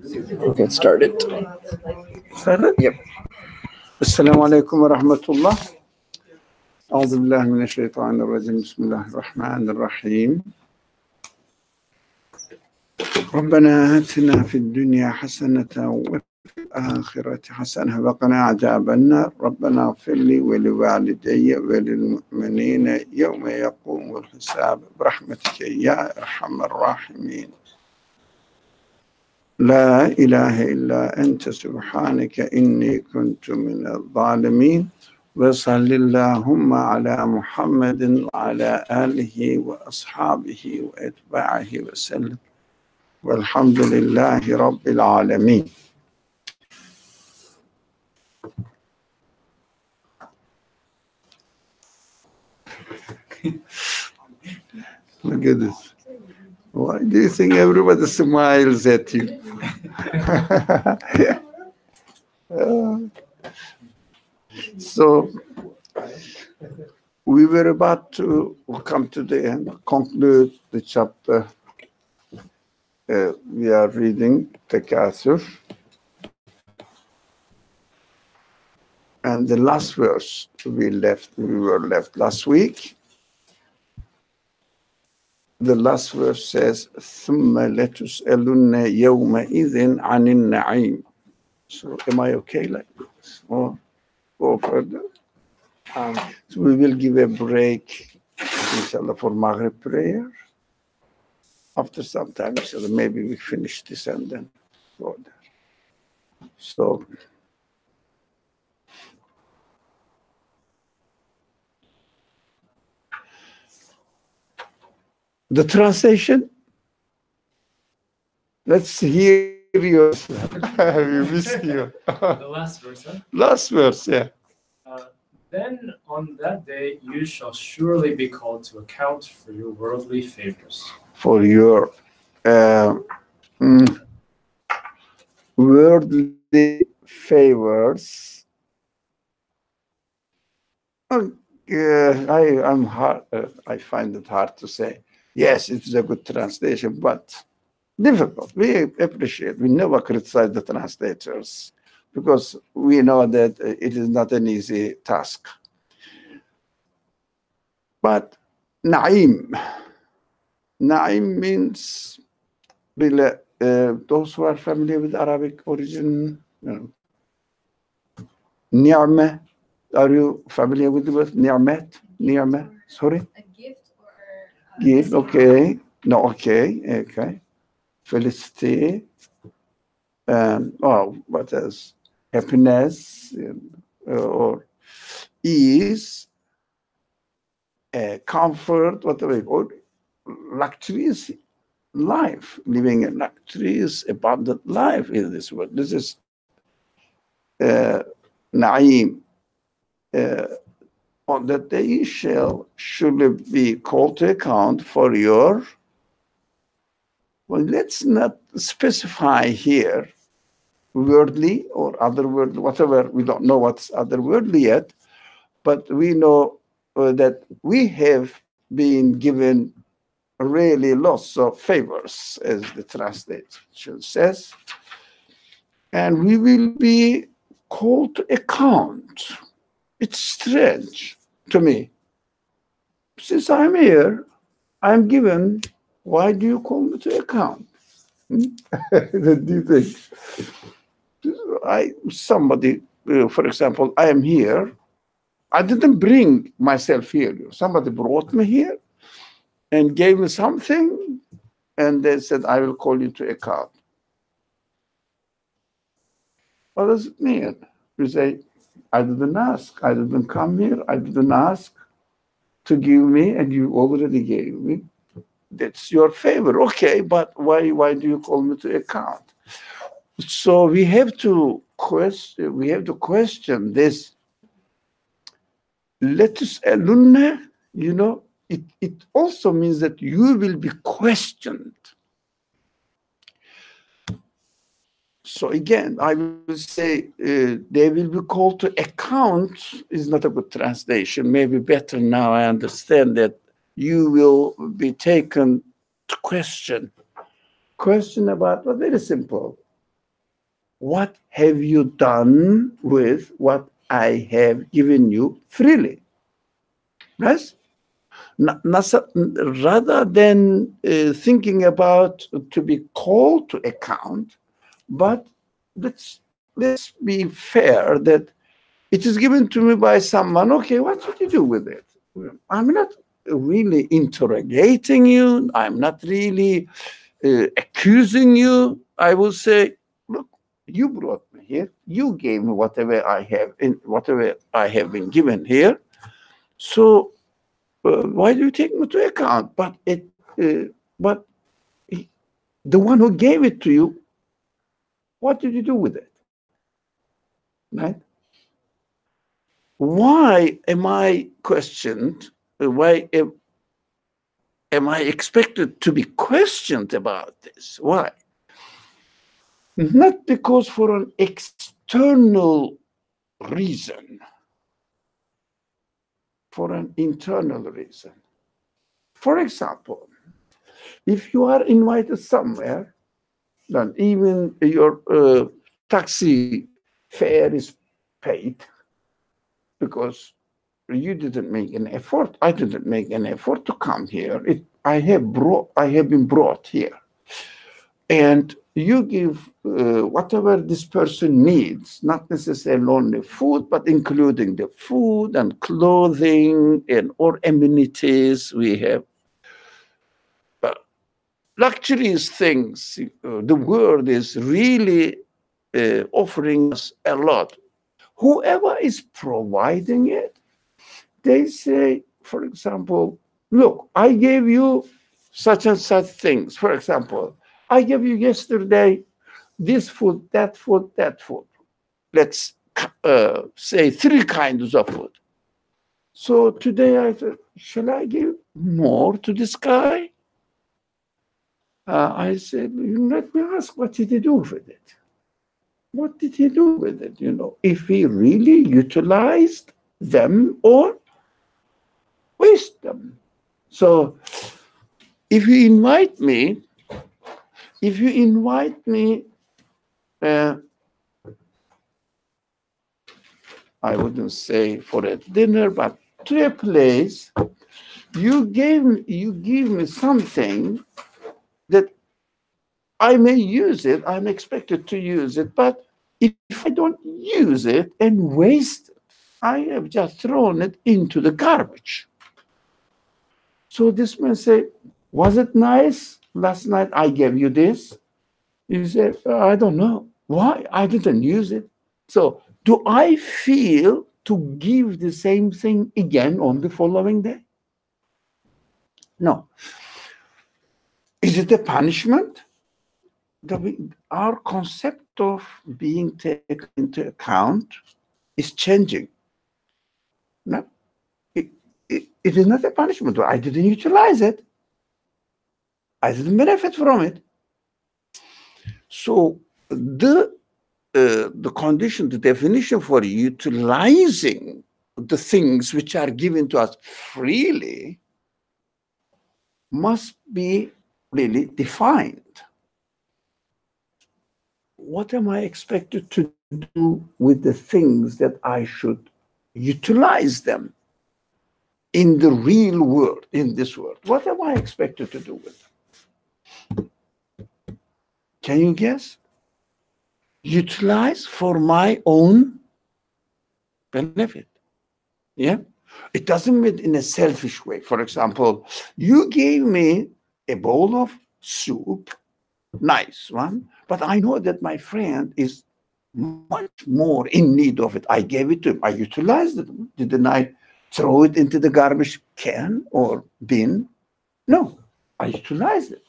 We'll get started. Started? Yep. Assalamu alaikum wa rahmatullah. أعوذ بالله من الشيطان الرجيم بسم الله الرحمن الرحيم ربنا آتنا في الدنيا حسنة وفي الآخرة حسنة وقنا عذاب النار ربنا اغفر لي ولوالدي وللمؤمنين يوم يقوم الحساب برحمتك يا أرحم الراحمين لا إله إلا أنت سبحانك إني كنت من الظالمين وصل اللهم على محمد وعلى آله وأصحابه وأتباعه وسلم والحمد لله رب العالمين. Look at this. Why do you think everybody smiles at you? So we were about to come to the end, conclude the chapter. We are reading Takathur. And the last verse we were left last week. The last verse says, ثُمَّ لَتُسْأَلُنَّ يَوْمَئِذٍ عَنِ النَّعِيمِ. So am I okay like this? Or go further? So we will give a break, inshallah, for Maghrib prayer. After some time, inshallah, maybe we finish this and then go there. So the translation, let's hear yours. We missed you. The last verse, huh? Last verse, yeah. Then on that day you shall surely be called to account for your worldly favors. For your worldly favors. I find it hard to say. Yes, it's a good translation, but difficult. We appreciate. We never criticize the translators because we know that it is not an easy task. But Na'im. Na'im means really, those who are familiar with Arabic origin, Ni'mah. Are you familiar with the word Ni'mat? Ni'mah? Sorry? A gift or Gift, okay. No, okay. Felicity. What else? Happiness or ease, comfort, whatever you call it. Luxurious life, living a luxurious, abundant life in this world. This is Na'im. On that day you shall surely be called to account for your, well, let's not specify here worldly or otherworldly, whatever, we don't know what's otherworldly yet, but we know that we have been given really lots of favors, as the translation says, and we will be called to account. It's strange to me. Since I'm here, I'm given, why do you call me to account? What do you think? Somebody, for example, I am here. I didn't bring myself here. Somebody brought me here and gave me something, and they said, I will call you to account. What does it mean? You say, I didn't ask. I didn't come here. I didn't ask to give me, and you already gave me. That's your favor. Okay, but why do you call me to account? So we have to question this. Letus'alunna, it also means that you will be questioned. So again, I will say they will be called to account is not a good translation. Maybe better now I understand that you will be taken to question. Question about, well, very simple. what have you done with what I have given you freely? Yes? Rather than thinking about to be called to account, but let's be fair that it is given to me by someone. Okay, what did you do with it? I'm not really interrogating you. I'm not really accusing you. I will say, look, you brought me here. You gave me whatever I have whatever I have been given here. So why do you take me to account? But the one who gave it to you, what did you do with it? Right? Why am I questioned? Why am I expected to be questioned about this? Why? Not because for an external reason, for an internal reason. For example, if you are invited somewhere, then even your taxi fare is paid because you didn't make an effort. I didn't make an effort to come here. I have been brought here. And you give whatever this person needs, not necessarily only food, but including the food and clothing and or amenities we have. Luxurious things. The world is really offering us a lot. Whoever is providing it, they say, for example, look, I gave you such and such things. For example, I gave you yesterday this food, that food, that food. Let's say 3 kinds of food. So today I said, shall I give more to this guy? I said, let me ask, what did he do with it? What did he do with it? If he really utilized them or waste them. So if you invite me, I wouldn't say for a dinner, but to a place, you give me something that I may use it, I'm expected to use it, but if I don't use it and waste it, I have just thrown it into the garbage. So this man say, was it nice? Last night I gave you this. You say, I don't know. Why? I didn't use it. So do I feel to give the same thing again on the following day? No. Is it a punishment? Our concept of being taken into account is changing. No, it is not a punishment. I didn't utilize it. I didn't benefit from it. So the condition, the definition for utilizing the things which are given to us freely must be really defined. What am I expected to do with the things that I should utilize them in the real world, in this world? What am I expected to do with them? Can you guess? Utilize for my own benefit. Yeah? It doesn't mean in a selfish way. For example, you gave me a bowl of soup, nice one, but I know that my friend is much more in need of it. I gave it to him. I utilized it. Didn't I throw it into the garbage can or bin? No, I utilized it.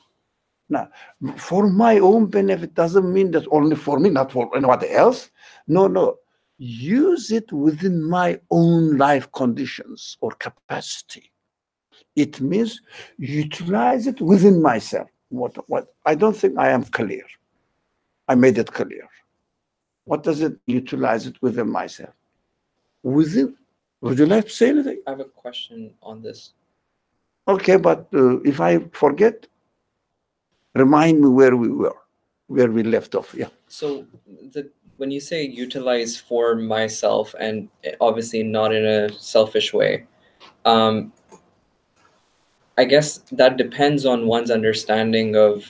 Now, for my own benefit doesn't mean that only for me, not for anybody else. No. Use it within my own life conditions or capacity. It means utilize it within myself. What? I don't think I am clear. I made it clear. What does it utilize it within myself? Within? Would you like to say anything? I have a question on this. Okay, but if I forget, remind me where we were. where we left off. Yeah. So when you say utilize for myself, and obviously not in a selfish way, I guess that depends on one's understanding of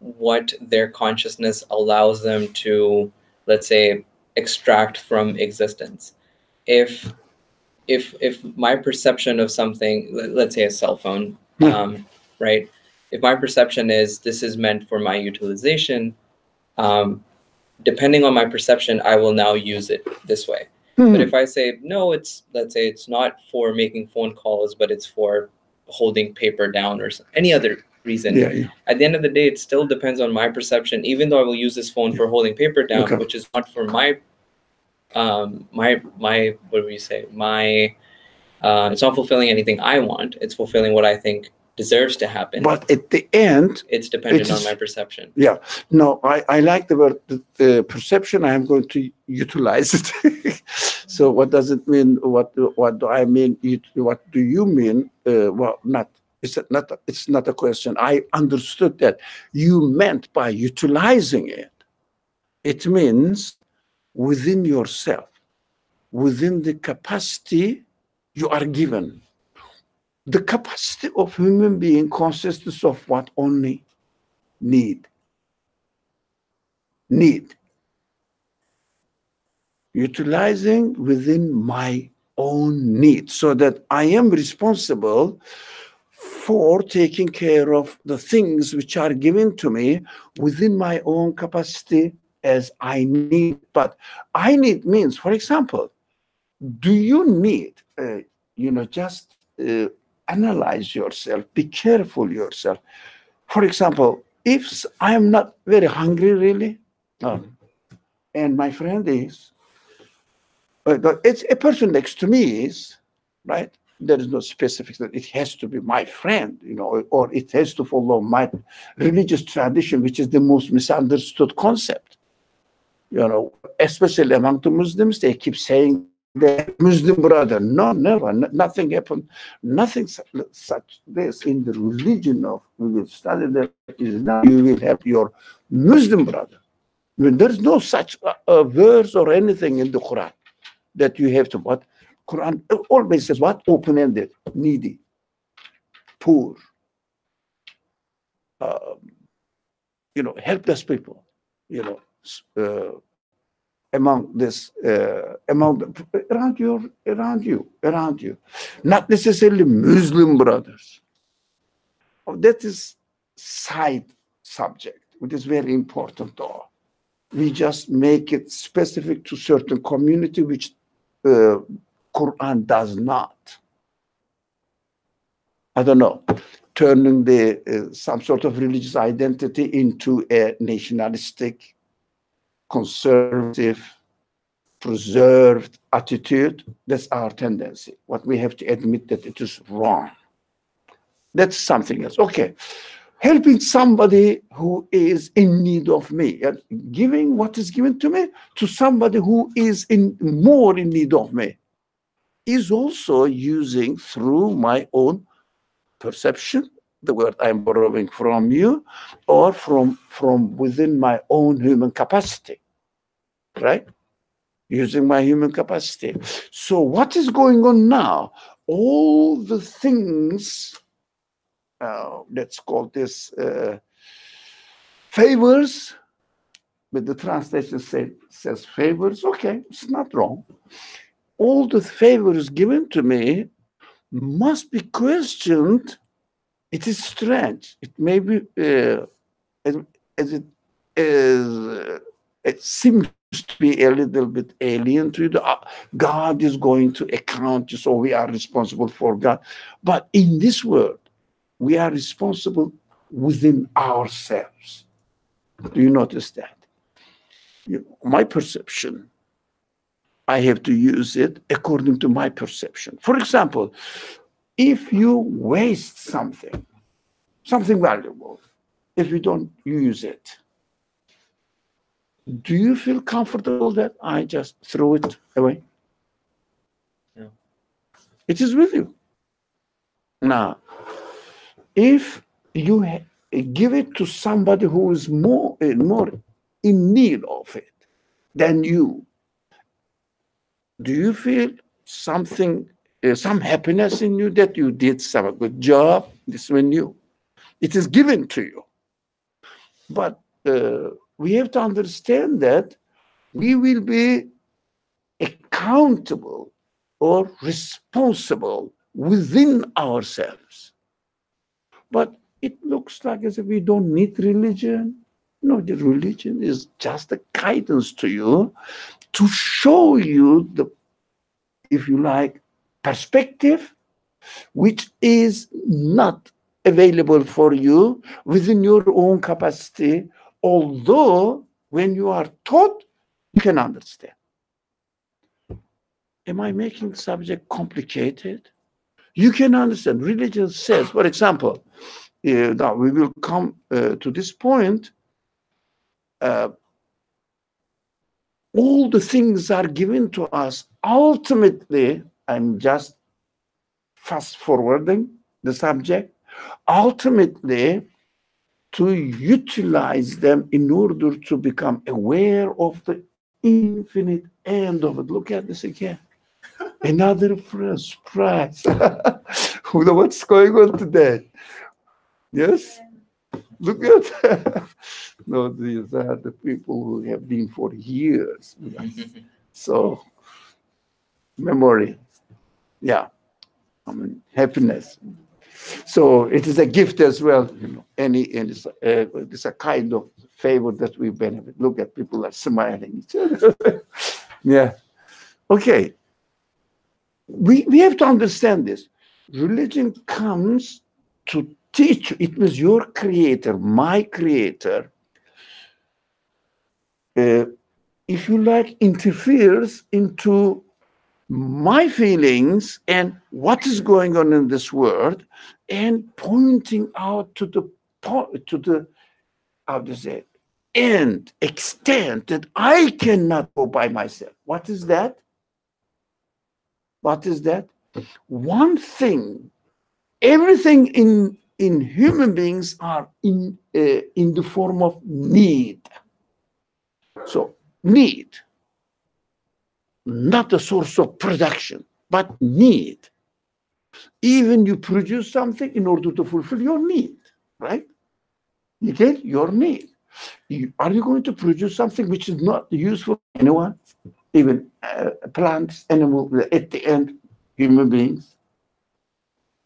what their consciousness allows them to, let's say, extract from existence. If my perception of something, let's say a cell phone, right? If my perception is this is meant for my utilization, depending on my perception, I will now use it this way. But if I say no, let's say it's not for making phone calls, but it's for holding paper down or any other reason. At the end of the day, it still depends on my perception. Even though I will use this phone for holding paper down, which is not for my what do we say? It's not fulfilling anything I want. It's fulfilling what I think deserves to happen. But at the end, it's dependent on my perception. Yeah. No, I like the word perception. I am going to utilize it. So what does it mean? What do I mean? What do you mean? Well, it's not a question. I understood that you meant by utilizing it. It means within yourself, within the capacity you are given. The capacity of human being consists of what? Only need. Utilizing within my own need, so that I am responsible for taking care of the things which are given to me within my own capacity as I need. But I need means, for example, do you need, just analyze yourself, be careful yourself. For example, if I am not very hungry really, and my friend is, it's a person next to me is, right? There is no specific that it has to be my friend, or it has to follow my religious tradition, which is the most misunderstood concept. Especially among the Muslims, they keep saying the Muslim brother. No, never, nothing happened. Nothing such this in the religion of, we will study that Islam, you will have your Muslim brother. I mean, there's no such a verse or anything in the Quran that you have to, what? Quran always says what? Open-ended, needy, poor, helpless people, among around you, not necessarily Muslim brothers. That is side subject, which is very important though. We just make it specific to certain community, which Quran does not. I don't know, turning some sort of religious identity into a nationalistic, conservative, preserved attitude. That's our tendency. What we have to admit that it is wrong. That's something else. Okay. Helping somebody who is in need of me, and giving what is given to me to somebody who is more in need of me, is also using through my own perception, the word I'm borrowing from you, or from within my own human capacity, right? Using my human capacity. So what is going on now? All the things, let's call this favors, but the translation says favors. Okay, it's not wrong. All the favors given to me must be questioned. It is strange. It may be, it seems to be a little bit alien to you. God is going to account, so we are responsible for God. But in this world, we are responsible within ourselves. Do you notice that? My perception, I have to use it according to my perception. For example, if you waste something valuable, if you don't use it, do you feel comfortable that I just throw it away? No. It is with you. Now, if you give it to somebody who is more in need of it than you. Do you feel something, some happiness in you that you did some good job? This one new. It is given to you. But we have to understand that we will be accountable or responsible within ourselves. But it looks like as if we don't need religion. No, the religion is just a guidance to you to show you the, if you like, perspective which is not available for you within your own capacity, although when you are taught, you can understand. Am I making the subject complicated? You can understand. Religion says, for example, now we will come to this point. All the things are given to us. Ultimately, I'm just fast forwarding the subject. Ultimately, to utilize them in order to become aware of the infinite end of it. Look at this again. Another surprise. What's going on today? Yes? Look at no, these are the people who have been for years. So, memory. Yeah. I mean, happiness. So it is a gift as well, you know. It's a kind of favor that we benefit. Look at people are smiling each other. Yeah. Okay. We have to understand this. Religion comes to teach you. It was your creator, my creator. If you like, interferes into my feelings and what is going on in this world, and pointing out to the how to say end extent that I cannot go by myself. What is that? What is that? One thing. Everything in human beings are in the form of need. So need. Not a source of production, but need. Even you produce something in order to fulfill your need, right? You get your need. Are you going to produce something which is not useful to anyone, even plants, animals, at the end, human beings?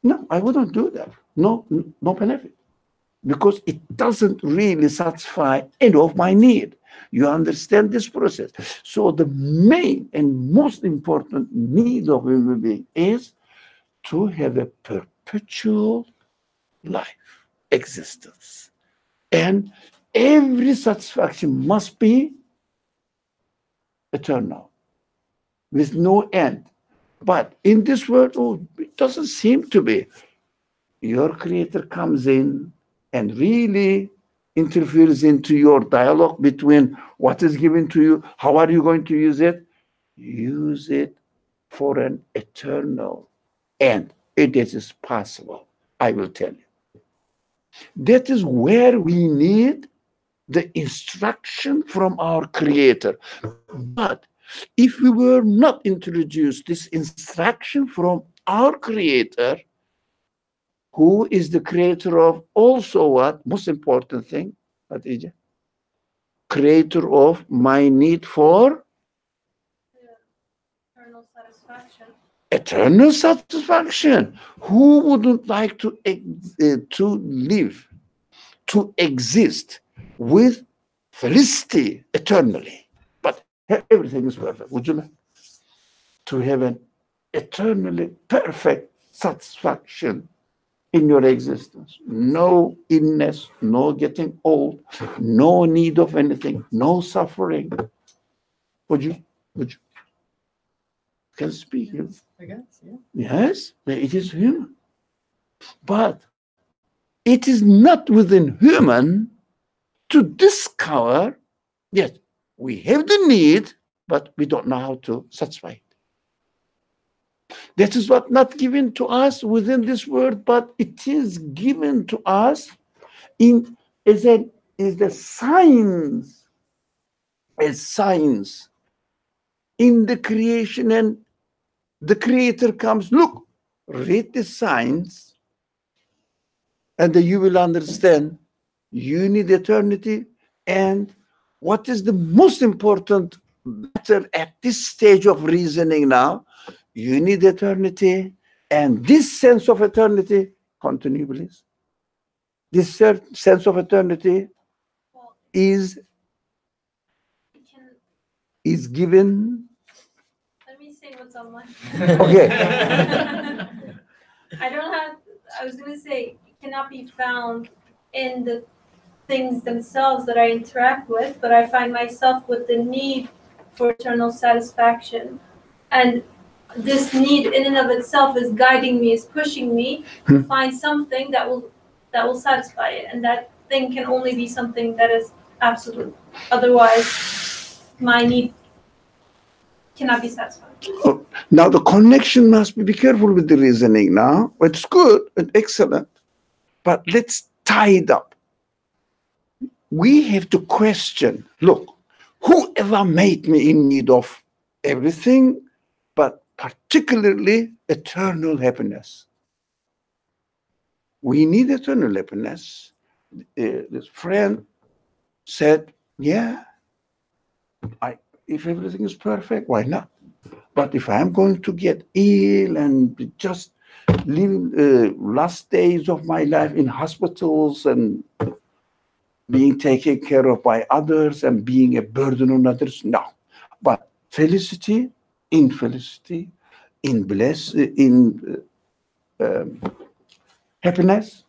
No, I wouldn't do that. No benefit. Because it doesn't really satisfy any of my need. You understand this process. So the main and most important need of human being is to have a perpetual life, existence. And every satisfaction must be eternal, with no end. But in this world, it doesn't seem to be. Your creator comes in and really interferes into your dialogue between what is given to you, how are you going to use it? Use it for an eternal end. It is possible, I will tell you. That is where we need the instruction from our creator. But if we were not introduced this instruction from our creator, who is the creator of also what? Most important thing, Khadija? Creator of my need for Eternal satisfaction. Eternal satisfaction. Who wouldn't like to live, to exist with felicity eternally? But everything is perfect. Would you like to have an eternally perfect satisfaction in your existence? No illness, no getting old, no need of anything, no suffering. Would you? Can speak. I guess, yeah. Yes, it is human. But it is not within human to discover, yes, we have the need, but we don't know how to satisfy it. That is what not given to us within this world, but it is given to us in is the signs, as signs in the creation, and the creator comes, look, read the signs, and then you will understand you need eternity. And what is the most important matter at this stage of reasoning now? You need eternity, and this sense of eternity, continue please. This sense of eternity Well, is given. let me say what's on my. Okay. I was going to say, it cannot be found in the things themselves that I interact with, but I find myself with the need for eternal satisfaction. And this need in and of itself is guiding me, is pushing me to find something that will satisfy it. And that thing can only be something that is absolute. Otherwise, my need cannot be satisfied. Oh, now the connection must be careful with the reasoning now. It's good and excellent, but let's tie it up. We have to question, look, whoever made me in need of everything, but particularly eternal happiness. We need eternal happiness. This friend said, yeah, if everything is perfect, why not? But if I'm going to get ill and just living last days of my life in hospitals and being taken care of by others and being a burden on others, no. But felicity, in happiness,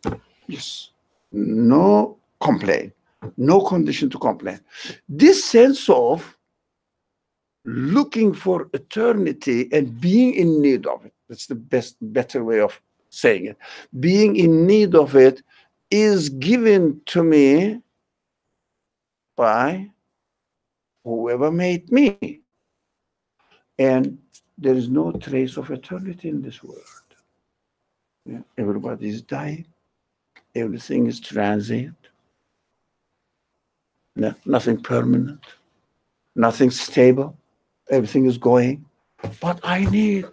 yes. No complaint, no condition to complain. This sense of looking for eternity and being in need of it, that's the better way of saying it. Being in need of it is given to me by whoever made me. And there is no trace of eternity in this world. Yeah, everybody is dying. Everything is transient. Nothing permanent. Nothing stable. Everything is going. But I need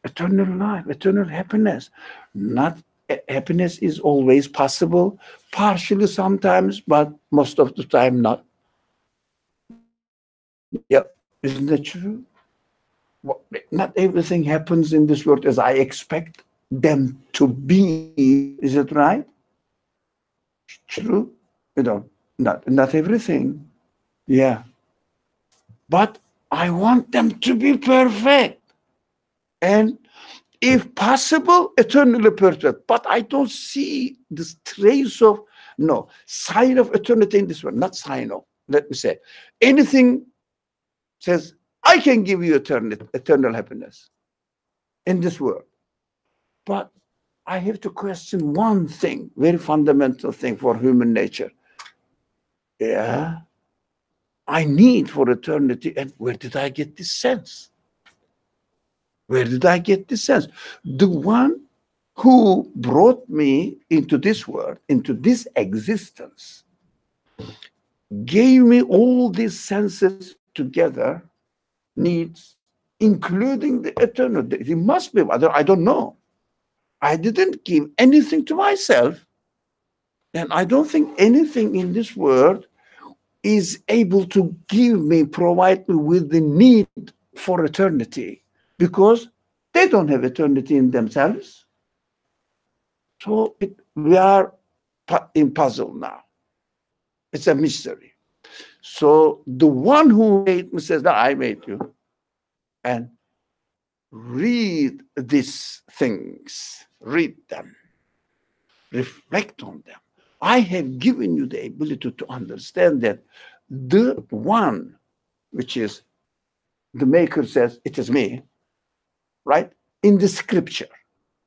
eternal life, eternal happiness. Not happiness is always possible, partially sometimes, but most of the time not. Yep, isn't that true? Well, not everything happens in this world as I expect them to be. Is it right? True? Not everything. Yeah. But I want them to be perfect. And if possible, eternally perfect. But I don't see this trace of, sign of eternity in this world. Not sign of, let me say. Anything says, I can give you eternal happiness in this world. But I have to question one thing, very fundamental thing for human nature. Yeah, I need for eternity. And where did I get this sense? Where did I get this sense? The one who brought me into this world, into this existence, gave me all these senses together, needs, including the eternal. It must be, I don't know. I didn't give anything to myself, and I don't think anything in this world is able to provide me with the need for eternity, because they don't have eternity in themselves. So we are in puzzle now. It's a mystery. So the one who made me says, I made you. And read these things, read them, reflect on them. I have given you the ability to understand that the one, which is the maker says, it is me, right? In the scripture,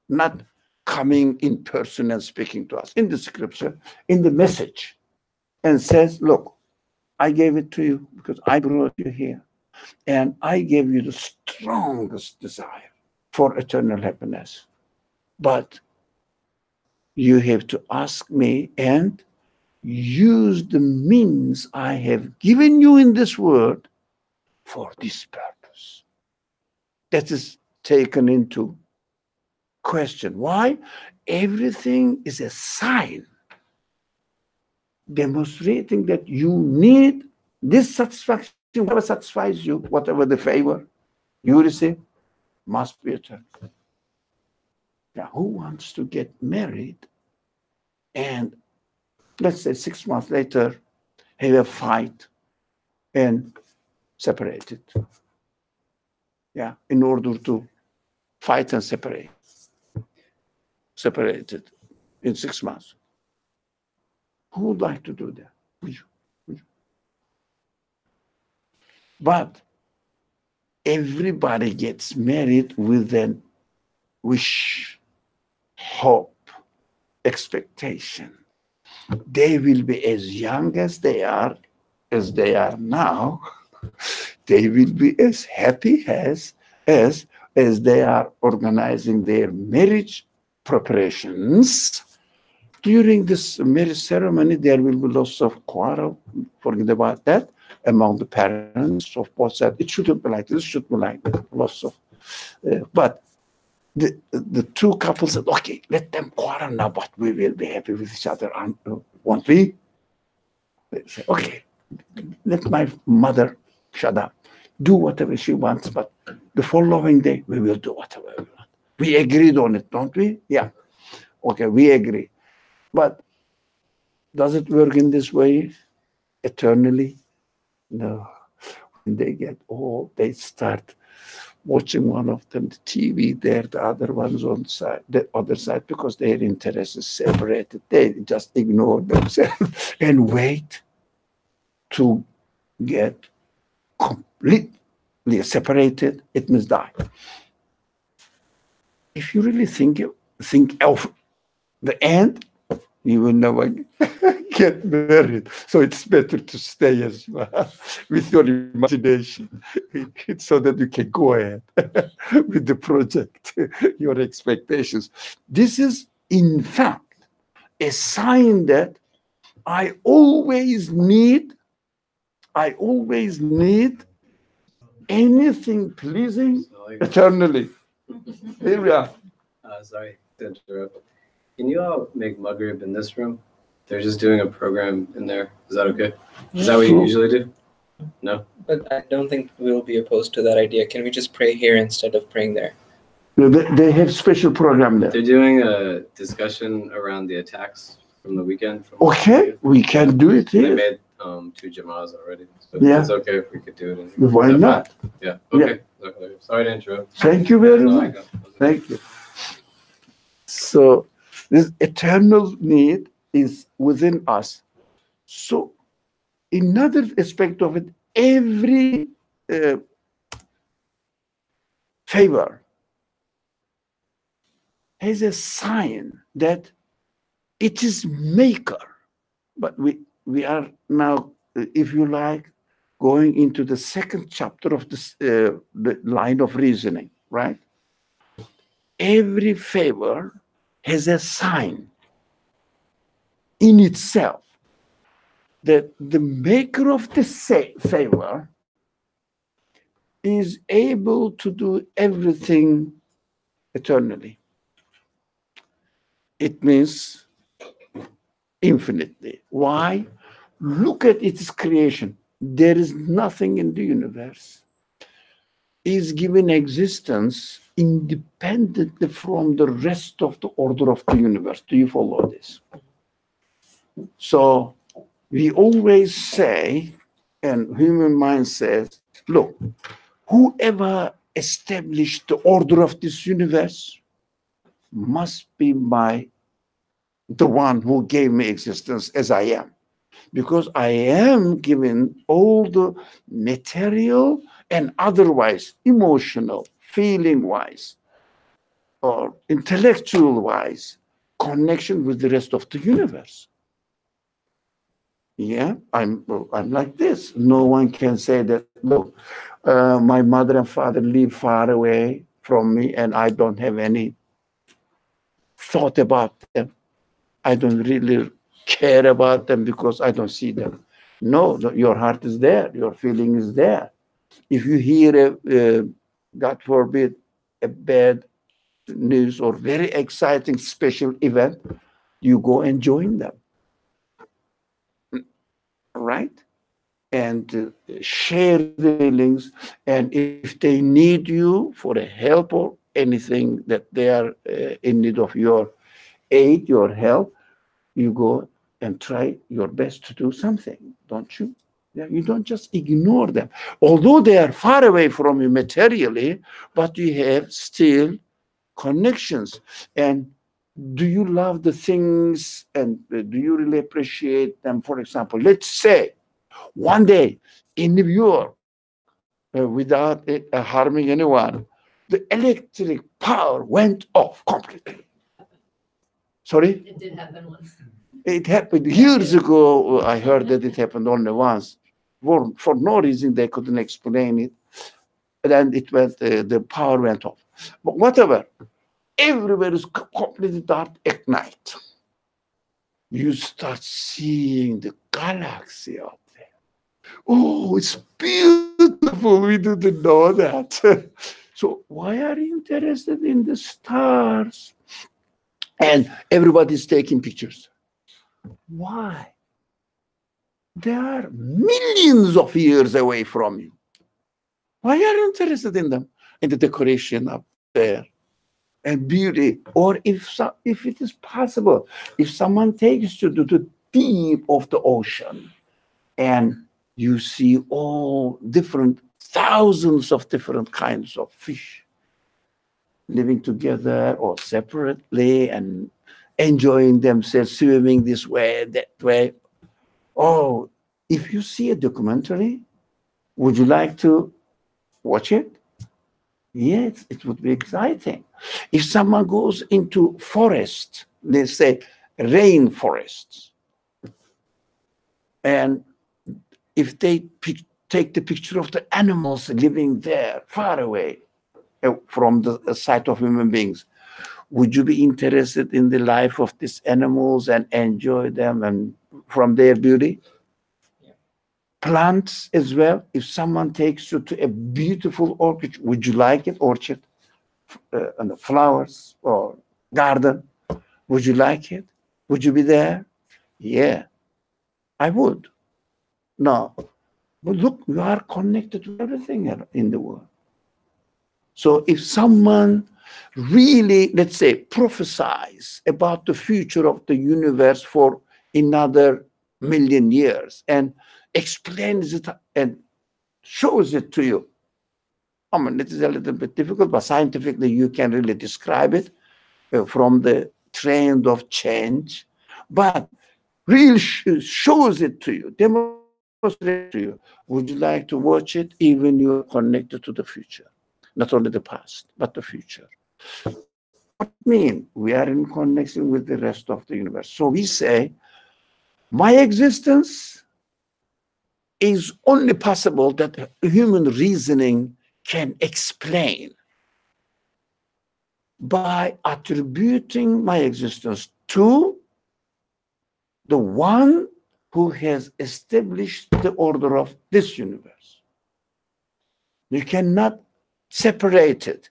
not coming in person and speaking to us. In the scripture, in the message, and says, look, I gave it to you because I brought you here. And I gave you the strongest desire for eternal happiness. But you have to ask me and use the means I have given you in this world for this purpose. That is taken into question. Why? Everything is a sign demonstrating that you need this satisfaction, whatever satisfies you, whatever the favor you receive, must be eternal. Now, who wants to get married and, let's say 6 months later, have a fight and separate it? Yeah, in order to fight and separate it in 6 months. Who would like to do that? Would you? But everybody gets married with an wish, hope, expectation. They will be as young as they are now. They will be as happy as they are organizing their marriage preparations. During this marriage ceremony, there will be lots of quarrel, forget about that, among the parents of both sides. It shouldn't be like this, it should be like that. Lots of, but the two couples said, okay, let them quarrel now, but we will be happy with each other, won't we? They say, okay, let my mother shut up, do whatever she wants, but the following day, we will do whatever we want. We agreed on it, don't we? Yeah. Okay, we agree. But does it work in this way eternally? No. When they get old, they start watching one of them, the TV there, the other one's on the other side, because their interests is separated. They just ignore themselves and wait to get completely separated. It must die. If you really think of the end, you will never get married. So it's better to stay as well with your imagination so that you can go ahead with the project, your expectations. This is, in fact, a sign that I always need anything pleasing eternally. Here we are. Sorry to interrupt. Can you all make Maghrib in this room? They're just doing a program in there. Is that okay? Is that what you usually do? No? But I don't think we'll be opposed to that idea. Can we just pray here instead of praying there? They have special program there. They're doing a discussion around the attacks from the weekend. Okay, we can do it They here. made 2 Jama'ahs already. So Yeah. it's okay if we could do it in here. Why Is that not? fine? Yeah. Okay. Okay. Sorry to interrupt. Thank you very No, I much. got it. Thank you. So this eternal need is within us. So another aspect of it, every favor has a sign that it is maker. But we are now, if you like, going into the second chapter of this the line of reasoning, right? Every favor has a sign in itself that the maker of the favor is able to do everything eternally. It means infinitely. Why? Look at its creation. There is nothing in the universe is given existence independently from the rest of the order of the universe. Do you follow this? So we always say, and human mind says, look, whoever established the order of this universe must be the one who gave me existence as I am. Because I am given all the material and otherwise emotional, feeling-wise, or intellectual-wise connection with the rest of the universe. Yeah, I'm like this. No one can say that, look, my mother and father live far away from me and I don't have any thought about them. I don't really care about them because I don't see them. No, your heart is there. Your feeling is there. If you hear God forbid, a bad news or very exciting special event, you go and join them, right? And share the feelings. And if they need you for a help or anything that they are in need of your aid, your help, you go and try your best to do something, don't you? Yeah, you don't just ignore them. Although they are far away from you materially, but you have still connections. And do you love the things and do you really appreciate them? For example, let's say one day in New York, without harming anyone, the electric power went off completely. Sorry? It did happen once. It happened years ago. I heard that it happened only once. For no reason, they couldn't explain it. And then it went, the power went off. But whatever, everywhere is completely dark at night. You start seeing the galaxy out there. Oh, it's beautiful. We didn't know that. So why are you interested in the stars? And everybody's taking pictures. Why? They are millions of years away from you. Why are you interested in them? In the decoration up there and beauty. Or if it is possible, if someone takes you to the deep of the ocean and you see all different, thousands of different kinds of fish living together or separately and enjoying themselves, swimming this way, that way. Oh, if you see a documentary, would you like to watch it? Yes, it would be exciting. If someone goes into forest, let's say rainforests, and if they take the picture of the animals living there far away from the sight of human beings, would you be interested in the life of these animals and enjoy them and from their beauty? Yeah. Plants as well. If someone takes you to a beautiful orchid, would you like it? Orchard, and flowers or garden, would you like it? Would you be there? Yeah, I would. No, but look, you are connected to everything in the world. So if someone really, let's say, prophesies about the future of the universe for another million years and explains it and shows it to you, I mean, it is a little bit difficult, but scientifically you can really describe it from the trend of change, but really shows it to you, demonstrates it to you. Would you like to watch it even you are connected to the future? Not only the past, but the future. What does it mean? We are in connection with the rest of the universe. So we say, my existence is only possible that human reasoning can explain by attributing my existence to the one who has established the order of this universe. You cannot separate it.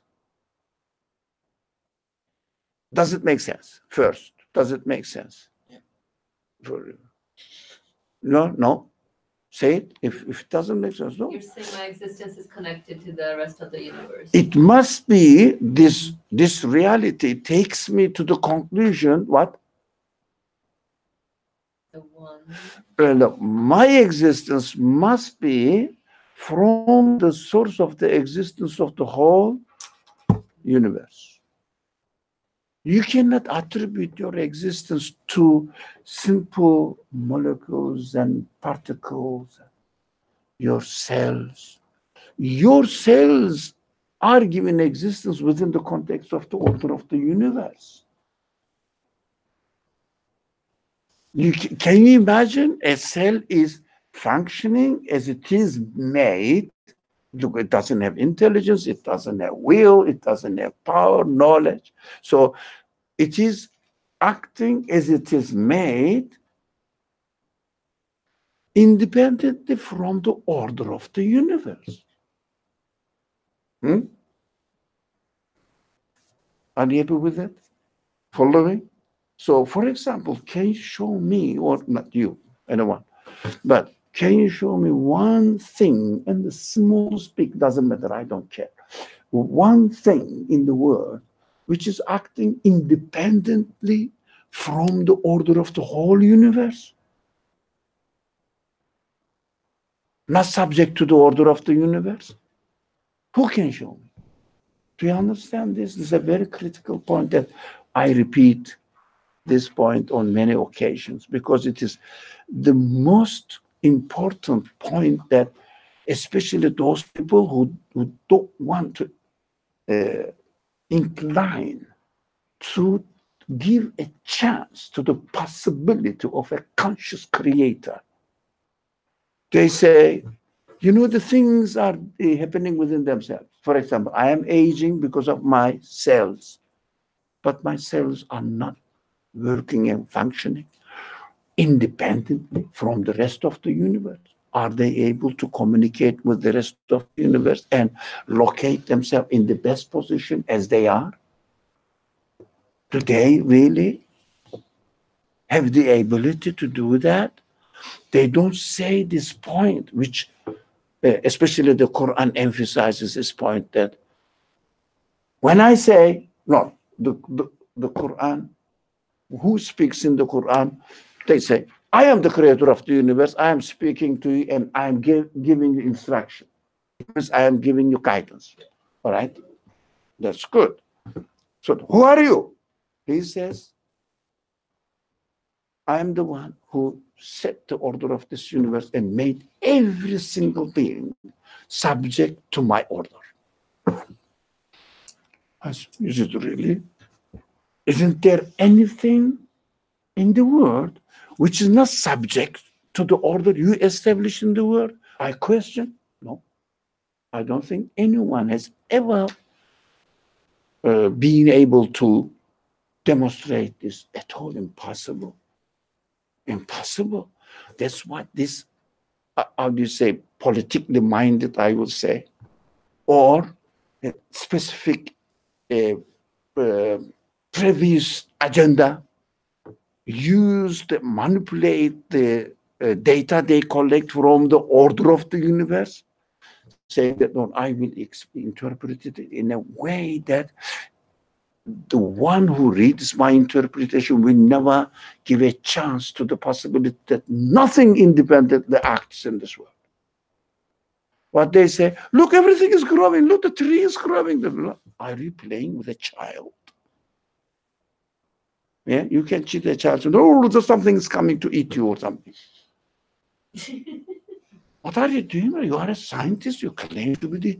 Does it make sense? First, does it make sense? Yeah. No. Say it. If it doesn't make sense, no. You're saying my existence is connected to the rest of the universe. It must be this reality takes me to the conclusion, what? The one. No, my existence must be from the source of the existence of the whole universe. You cannot attribute your existence to simple molecules and particles, your cells. Your cells are given existence within the context of the order of the universe. Can you imagine a cell is functioning as it is made? Look, it doesn't have intelligence, it doesn't have will, it doesn't have power, knowledge. So it is acting as it is made independently from the order of the universe. Are you happy with that? Following? So, for example, can you show me, or not you, anyone, but can you show me one thing, and the smallest, big, doesn't matter, I don't care, one thing in the world which is acting independently from the order of the whole universe? Not subject to the order of the universe? Who can show me? Do you understand this? This is a very critical point that I repeat this point on many occasions, because it is the most important point that especially those people who don't want to incline to give a chance to the possibility of a conscious creator. They say, you know, the things are happening within themselves. For example, I am aging because of my cells, but my cells are not working and functioning independently from the rest of the universe. Are they able to communicate with the rest of the universe and locate themselves in the best position as they are? Do they really have the ability to do that? They don't say this point, which especially the Quran emphasizes this point, that when I say, no, the Quran, who speaks in the Quran, they say, I am the creator of the universe, I am speaking to you, and I am giving you instruction. It means I am giving you guidance. All right? That's good. So who are you? He says, I am the one who set the order of this universe and made every single being subject to my order. Is it really? Isn't there anything in the world which is not subject to the order you establish in the world? I question. No. I don't think anyone has ever been able to demonstrate this at all. Impossible. Impossible. That's what this, how do you say, politically minded, I would say, or a specific previous agenda used to manipulate the data they collect from the order of the universe, saying that, no, I will interpret it in a way that the one who reads my interpretation will never give a chance to the possibility that nothing independently acts in this world. What they say, look, everything is growing, look, the tree is growing. Are you playing with a child? Yeah, you can cheat a child. No, something is coming to eat you or something. What are you doing? You are a scientist. You claim to be the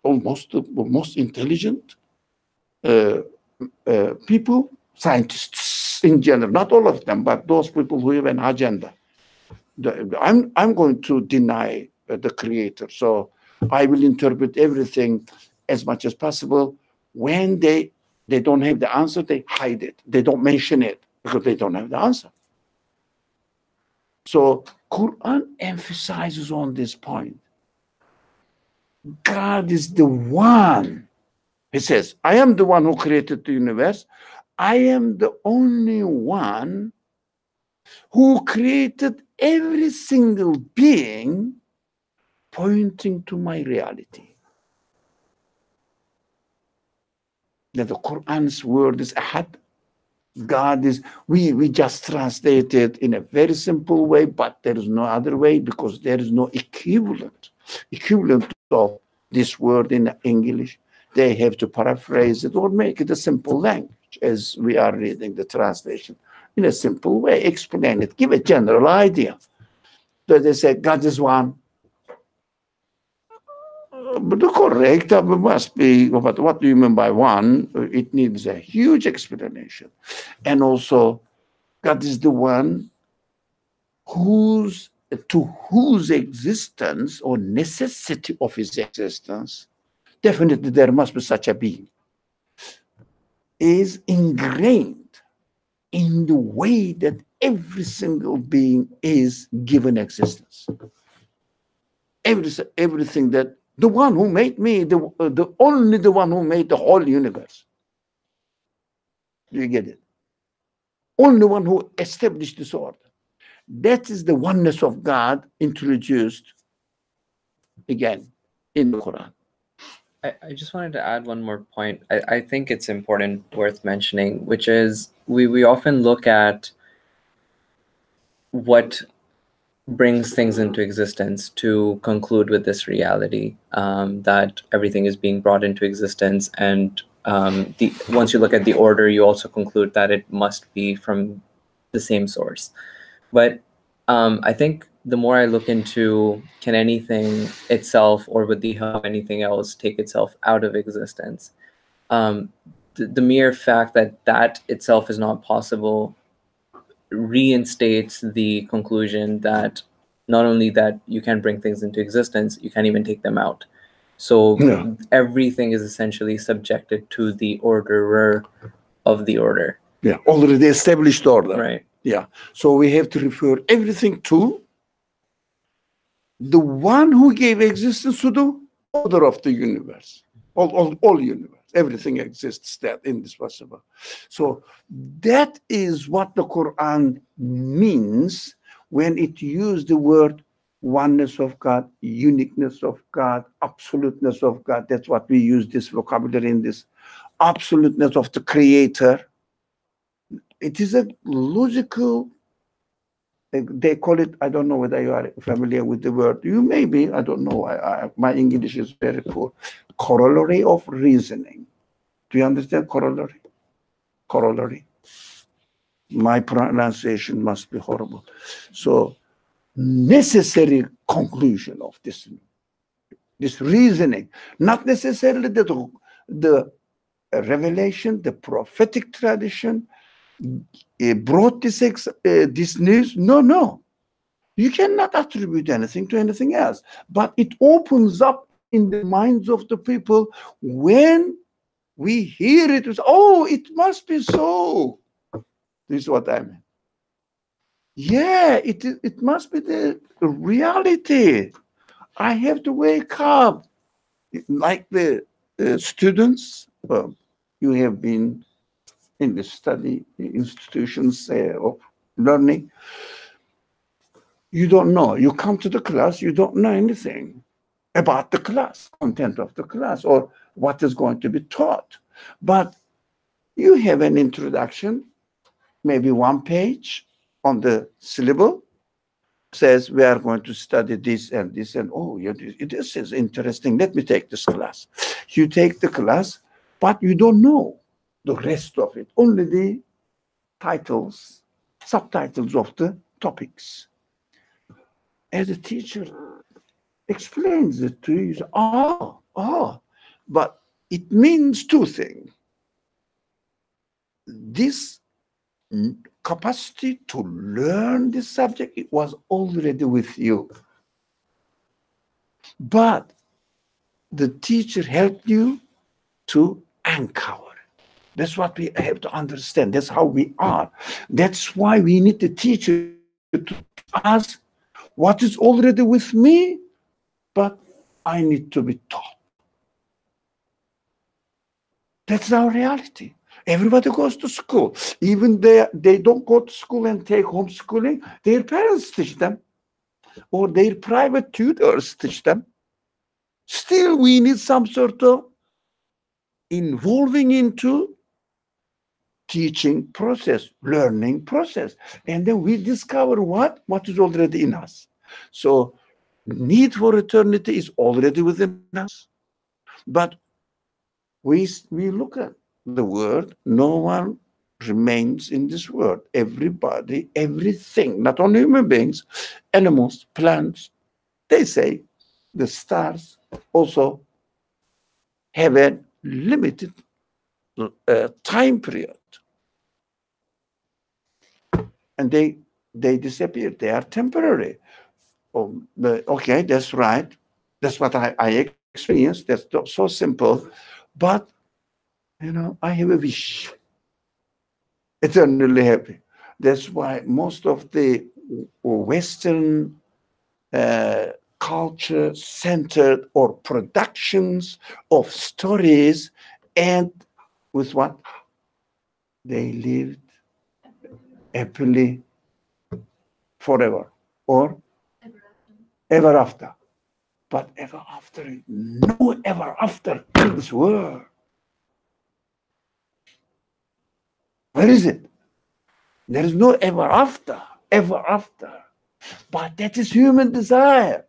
most intelligent people, scientists in general, not all of them, but those people who have an agenda. I'm going to deny the creator. So I will interpret everything as much as possible. When they don't have the answer, they hide it. They don't mention it because they don't have the answer. So Quran emphasizes on this point. God is the one. He says, I am the one who created the universe. I am the only one who created every single being pointing to my reality. Now the Quran's word is ahad. God is, we just translate it in a very simple way, but there is no other way because there is no equivalent of this word in English. They have to paraphrase it or make it a simple language as we are reading the translation. In a simple way, explain it, give a general idea. So they say God is one. But the correct must be, but what do you mean by one? It needs a huge explanation. And also, God is the one to whose existence or necessity of his existence, definitely there must be such a being, is ingrained in the way that every single being is given existence. Everything that the one who made me, the only the one who made the whole universe. Do you get it? Only one who established this order. That is the oneness of God introduced again in the Quran. I just wanted to add one more point. I think it's important, worth mentioning, which is we often look at what brings things into existence to conclude with this reality, that everything is being brought into existence. And once you look at the order, you also conclude that it must be from the same source. But I think the more I look into, can anything itself, or with the help of anything else, take itself out of existence? The mere fact that that itself is not possible reinstates the conclusion that not only that you can bring things into existence, you can't even take them out. So Yeah. everything is essentially subjected to the orderer of the order. Yeah, already established order. Right. Yeah. So we have to refer everything to the one who gave existence to the order of the universe. All universe. Everything exists that indispensable. So that is what the Quran means when it used the word oneness of God, uniqueness of God, absoluteness of God. That's what we use this vocabulary in this absoluteness of the Creator. It is a logical, they call it, I don't know whether you are familiar with the word. You may be, I don't know. My English is very poor. Corollary of reasoning. Do you understand corollary? Corollary. My pronunciation must be horrible. So, necessary conclusion of this reasoning. Not necessarily the revelation, the prophetic tradition, brought this news. No. You cannot attribute anything to anything else. But it opens up in the minds of the people when we hear it. Oh, it must be so. This is what I mean. Yeah, it must be the reality. I have to wake up. Like the students, you have been in the study institutions of learning, you don't know. You come to the class, you don't know anything about the class, content of the class, or what is going to be taught. But you have an introduction, maybe one page on the syllable, says we are going to study this and this, and oh, this is interesting. Let me take this class. You take the class, but you don't know the rest of it, only the titles, subtitles of the topics. As a teacher explains it to you, you say, but it means two things. This capacity to learn this subject, it was already with you. But the teacher helped you to uncover it. That's what we have to understand. That's how we are. That's why we need the teacher to ask what is already with me, but I need to be taught. That's our reality. Everybody goes to school. Even they don't go to school and take homeschooling. Their parents teach them, or their private tutors teach them. Still, we need some sort of involving into teaching process, learning process. And then we discover what is already in us. So need for eternity is already within us. But we look at the world, no one remains in this world. Everybody, everything, not only human beings, animals, plants, they say the stars also have a limited time period. And they disappear. They are temporary. Okay, that's right. That's what I experienced. That's so simple. But, I have a wish. eternally happy. That's why most of the Western culture centered or productions of stories and with what? They lived happily forever or ever after. But ever after, no ever after in this world. Where is it? There is no ever after, ever after. But that is human desire.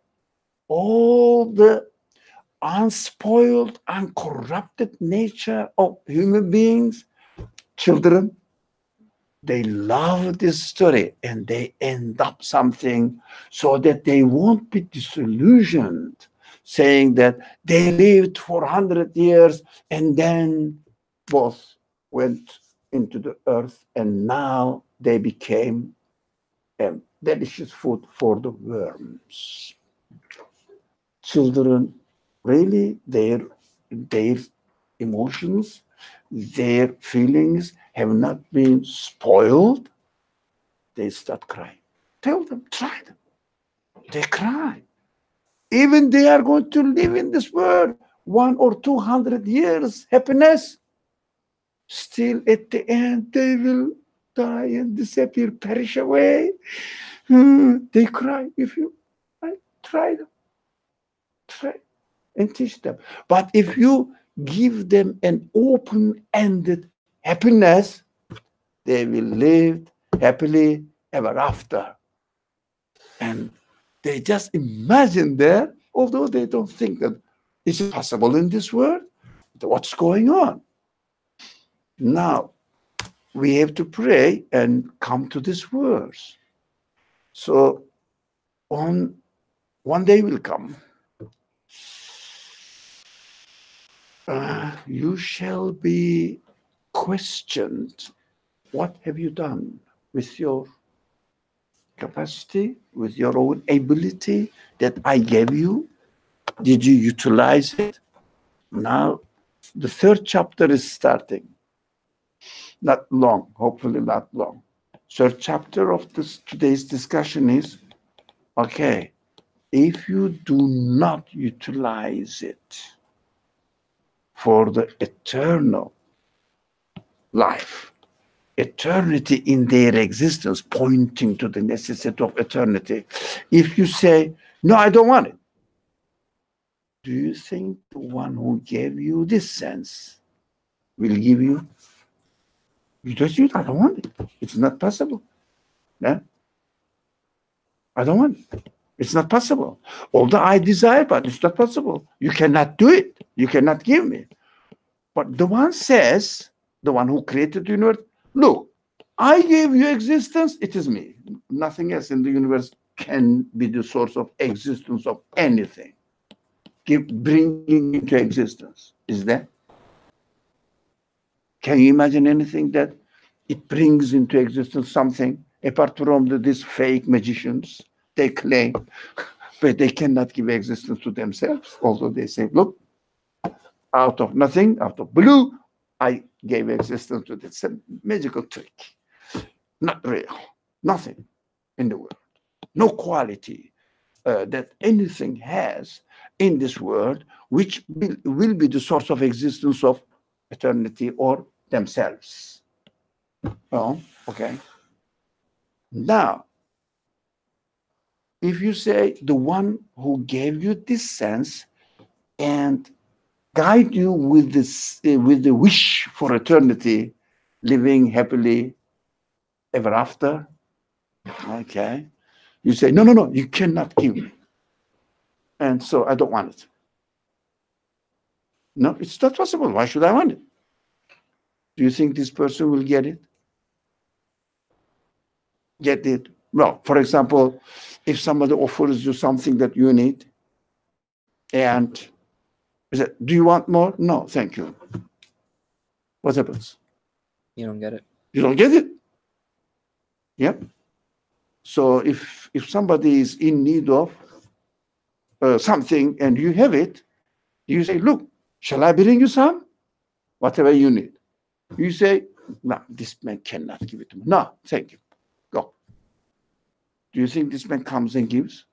All the unspoiled, uncorrupted nature of human beings, children, they love this story and they end up something so that they won't be disillusioned, saying that they lived for 100 years and then both went into the earth and now they became delicious food for the worms. Children, really, their emotions, their feelings have not been spoiled. They start crying. Tell them, try them. They cry. Even they are going to live in this world 100 or 200 years, happiness. Still, at the end, they will die and disappear, perish away. They cry. If you try them, try and teach them. But if you give them an open-ended happiness, they will live happily ever after. And they just imagine that, although they don't think that it's possible in this world, what's going on? Now, we have to pray and come to this verse. So, one day will come. You shall be questioned. What have you done with your capacity, with your own ability that I gave you? Did you utilize it? Now, the third chapter is starting. Not long, hopefully not long. Third chapter of today's discussion is, okay, if you do not utilize it for the eternal life, eternity in their existence, pointing to the necessity of eternity. If you say, no, I don't want it, do you think the one who gave you this sense will give you? Because you, I don't want it. It's not possible. Yeah? I don't want it. It's not possible. Although I desire, but it's not possible. You cannot do it. You cannot give me. But the one says, the one who created the universe, look, I gave you existence, it is me. Nothing else in the universe can be the source of existence of anything. Bringing into existence. Is that? Can you imagine anything that it brings into existence something apart from these fake magicians? They claim, but they cannot give existence to themselves. Although they say, look, out of nothing, out of blue, I gave existence to this. It's a magical trick. Not real. Nothing in the world. No quality that anything has in this world which will be the source of existence of eternity or themselves. Oh, okay. Now, if you say the one who gave you this sense and guide you with this, with the wish for eternity, living happily ever after, okay, you say, no, no, no, you cannot give me. And so I don't want it. No, it's not possible. Why should I want it? Do you think this person will get it? Get it? Well, for example, if somebody offers you something that you need, and is it, do you want more? No, thank you. What happens? You don't get it. You don't get it. Yep. So if somebody is in need of something and you have it, you say, look, shall I bring you some? Whatever you need. You say, No, this man cannot give it to me. No, thank you. Go. Do you think this man comes and gives?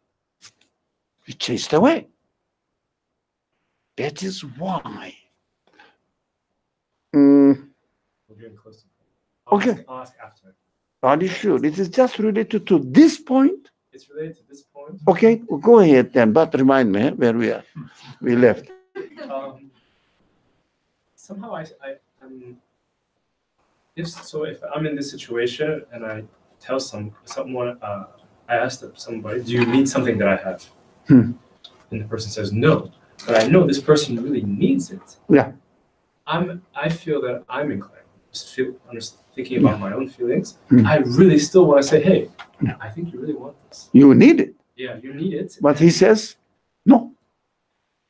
He chased away. That is why. We're getting close to it. Okay. I'll ask after. Are you sure? It is just related to this point? It's related to this point. Okay, well, go ahead then, but remind me where we are. We left. Somehow if I'm in this situation and I tell someone, I ask somebody, do you need something that I have? Hmm. And the person says no, but I know this person really needs it. Yeah. I feel that I'm inclined. I'm just thinking about my own feelings. Hmm. I really still want to say, hey, Yeah. I think you really want this. You need it. Yeah, you need it. But he says, no.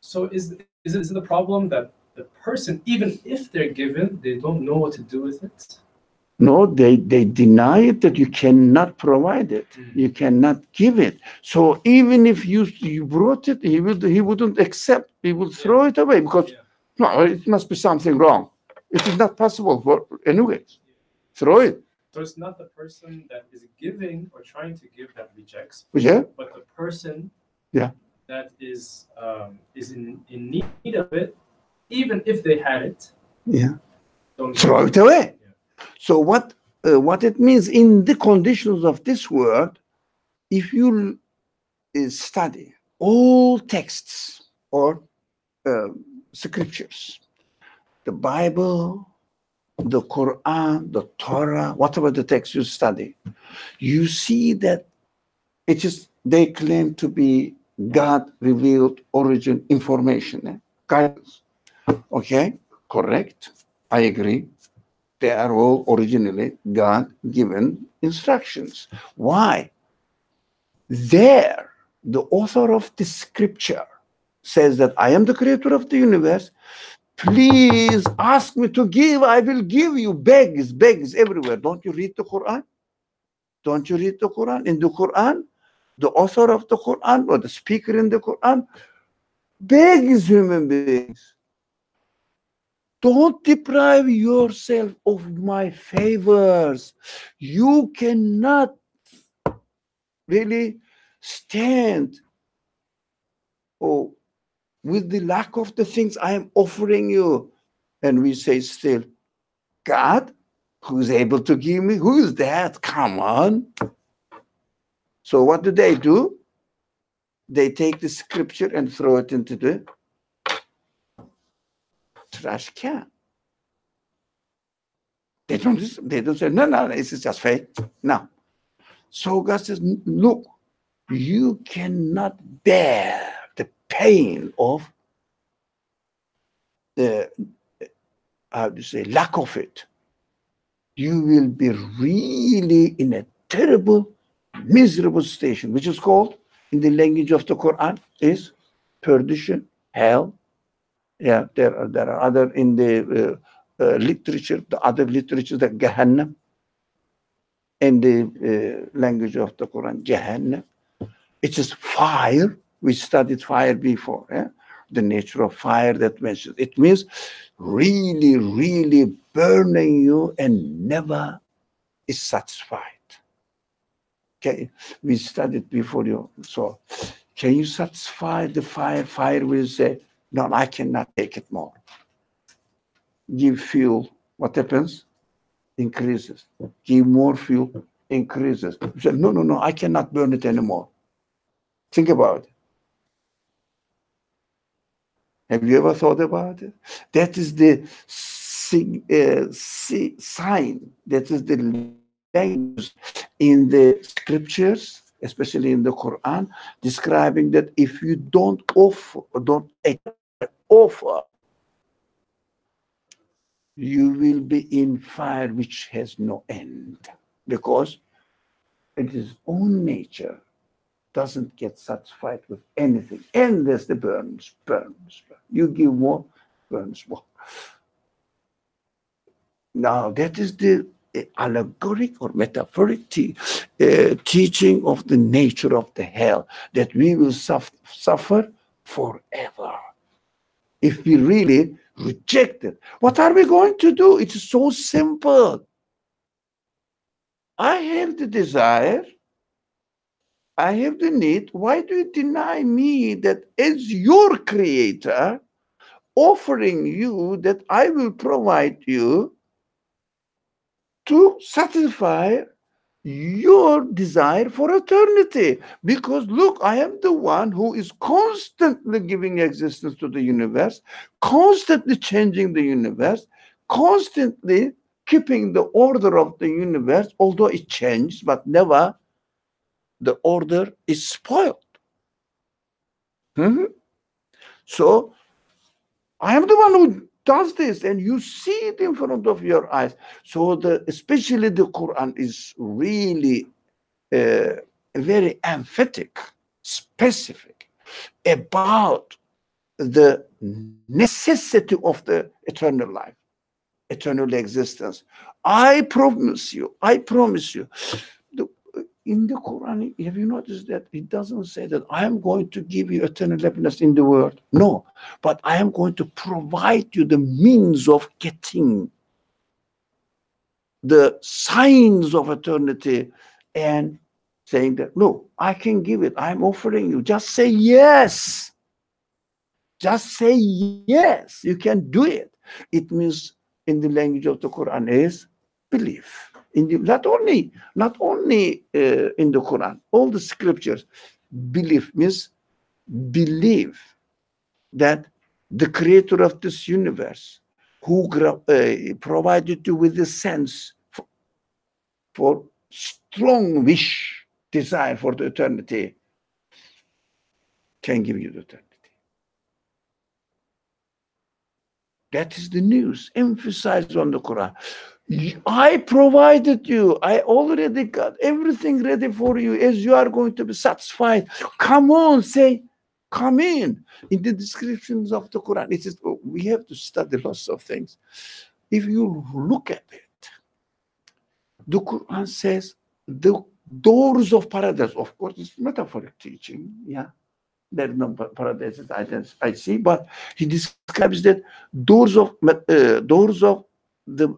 So is it the problem that the person, even if they're given, they don't know what to do with it? No, they deny it, that you cannot provide it. You cannot give it. So even if you brought it, he wouldn't accept. He would throw it away because no, it must be something wrong. It is not possible for anyways. Throw it. So it's not the person that is giving or trying to give that rejects, Yeah. but the person that is in need of it, even if they had it. Yeah. Don't Throw it away. So what it means in the conditions of this world, if you study all texts or scriptures, the Bible, the Quran, the Torah, whatever the text you study, you see that they claim to be God revealed origin information, guidance. Okay, correct. I agree. They are all originally God-given instructions. Why? There, the author of the scripture says that I am the creator of the universe. Please ask me to give, I will give you. Begs everywhere. Don't you read the Quran? Don't you read the Quran? In the Quran, the author of the Quran or the speaker in the Quran begs human beings. Don't deprive yourself of my favors. You cannot really stand with the lack of the things I am offering you. And we say still, God, who's able to give me? Who is that? Come on. So what do? They take the scripture and throw it into the trash can. They don't say, no, this is just fake. No. So God says, look, you cannot bear the pain of the, lack of it. You will be really in a terrible, miserable station, which is called, in the language of the Quran, is perdition, hell. Yeah, there are other in the literature, the other literature, the Jahannam. In the language of the Quran, Jahannam. It is fire. We studied fire before. The nature of fire that mentions. It means really, really burning you and never is satisfied. Okay, we studied before you. So, can you satisfy the fire? Fire will say, no, I cannot take it more. Give fuel. What happens? Increases. Give more fuel. Increases. You say, no, I cannot burn it anymore. Think about it. Have you ever thought about it? That is the sign. That is the language in the scriptures, especially in the Quran, describing that if you don't offer, you will be in fire which has no end, because it is own nature doesn't get satisfied with anything. Endlessly burns. You give more, burns more. Now, that is the allegoric or metaphoric teaching of the nature of the hell, that we will suffer forever if we really reject it. What are we going to do? It's so simple. I have the desire. I have the need. Why do you deny me that as your creator, offering you that I will provide you to satisfy your desire for eternity? Because look, I am the one who is constantly giving existence to the universe, constantly changing the universe, constantly keeping the order of the universe, although it changes, but never the order is spoiled. Mhm. So I am the one who does this, and you see it in front of your eyes. So especially the Quran is really very emphatic, specific about the necessity of the eternal life, eternal existence. I promise you, in the Quran, have you noticed that it doesn't say that I am going to give you eternal happiness in the world? No, but I am going to provide you the means of getting the signs of eternity and saying that, no, I can give it. I'm offering you. Just say yes. Just say yes. You can do it. It means in the language of the Quran is belief. Not only in the Quran, all the scriptures, belief means believe that the creator of this universe, who provided you with the sense for strong wish, desire for the eternity, can give you the eternity. That is the news emphasized on the Quran. I provided you. I already got everything ready for you as you are going to be satisfied. Come on, say, come in. In the descriptions of the Quran, it is, we have to study lots of things. If you look at it, the Quran says the doors of paradise, of course, it's metaphoric teaching, yeah. There is no paradise I see, but he describes that doors of the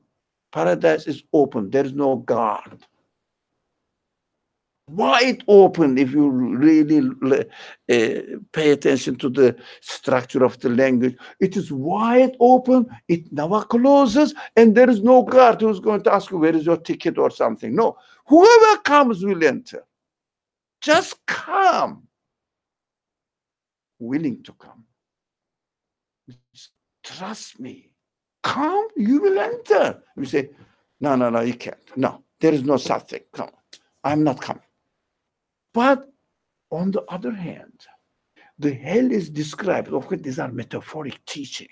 paradise is open. There is no guard. Wide open, if you really pay attention to the structure of the language. It is wide open, it never closes, and there is no guard who's going to ask you, where is your ticket or something. No, whoever comes will enter. Just come. Willing to come. Trust me. Come, you will enter. We say, no, you can't. No, there is no such thing. Come, I'm not coming. But on the other hand, the hell is described. Of course, these are metaphoric teaching.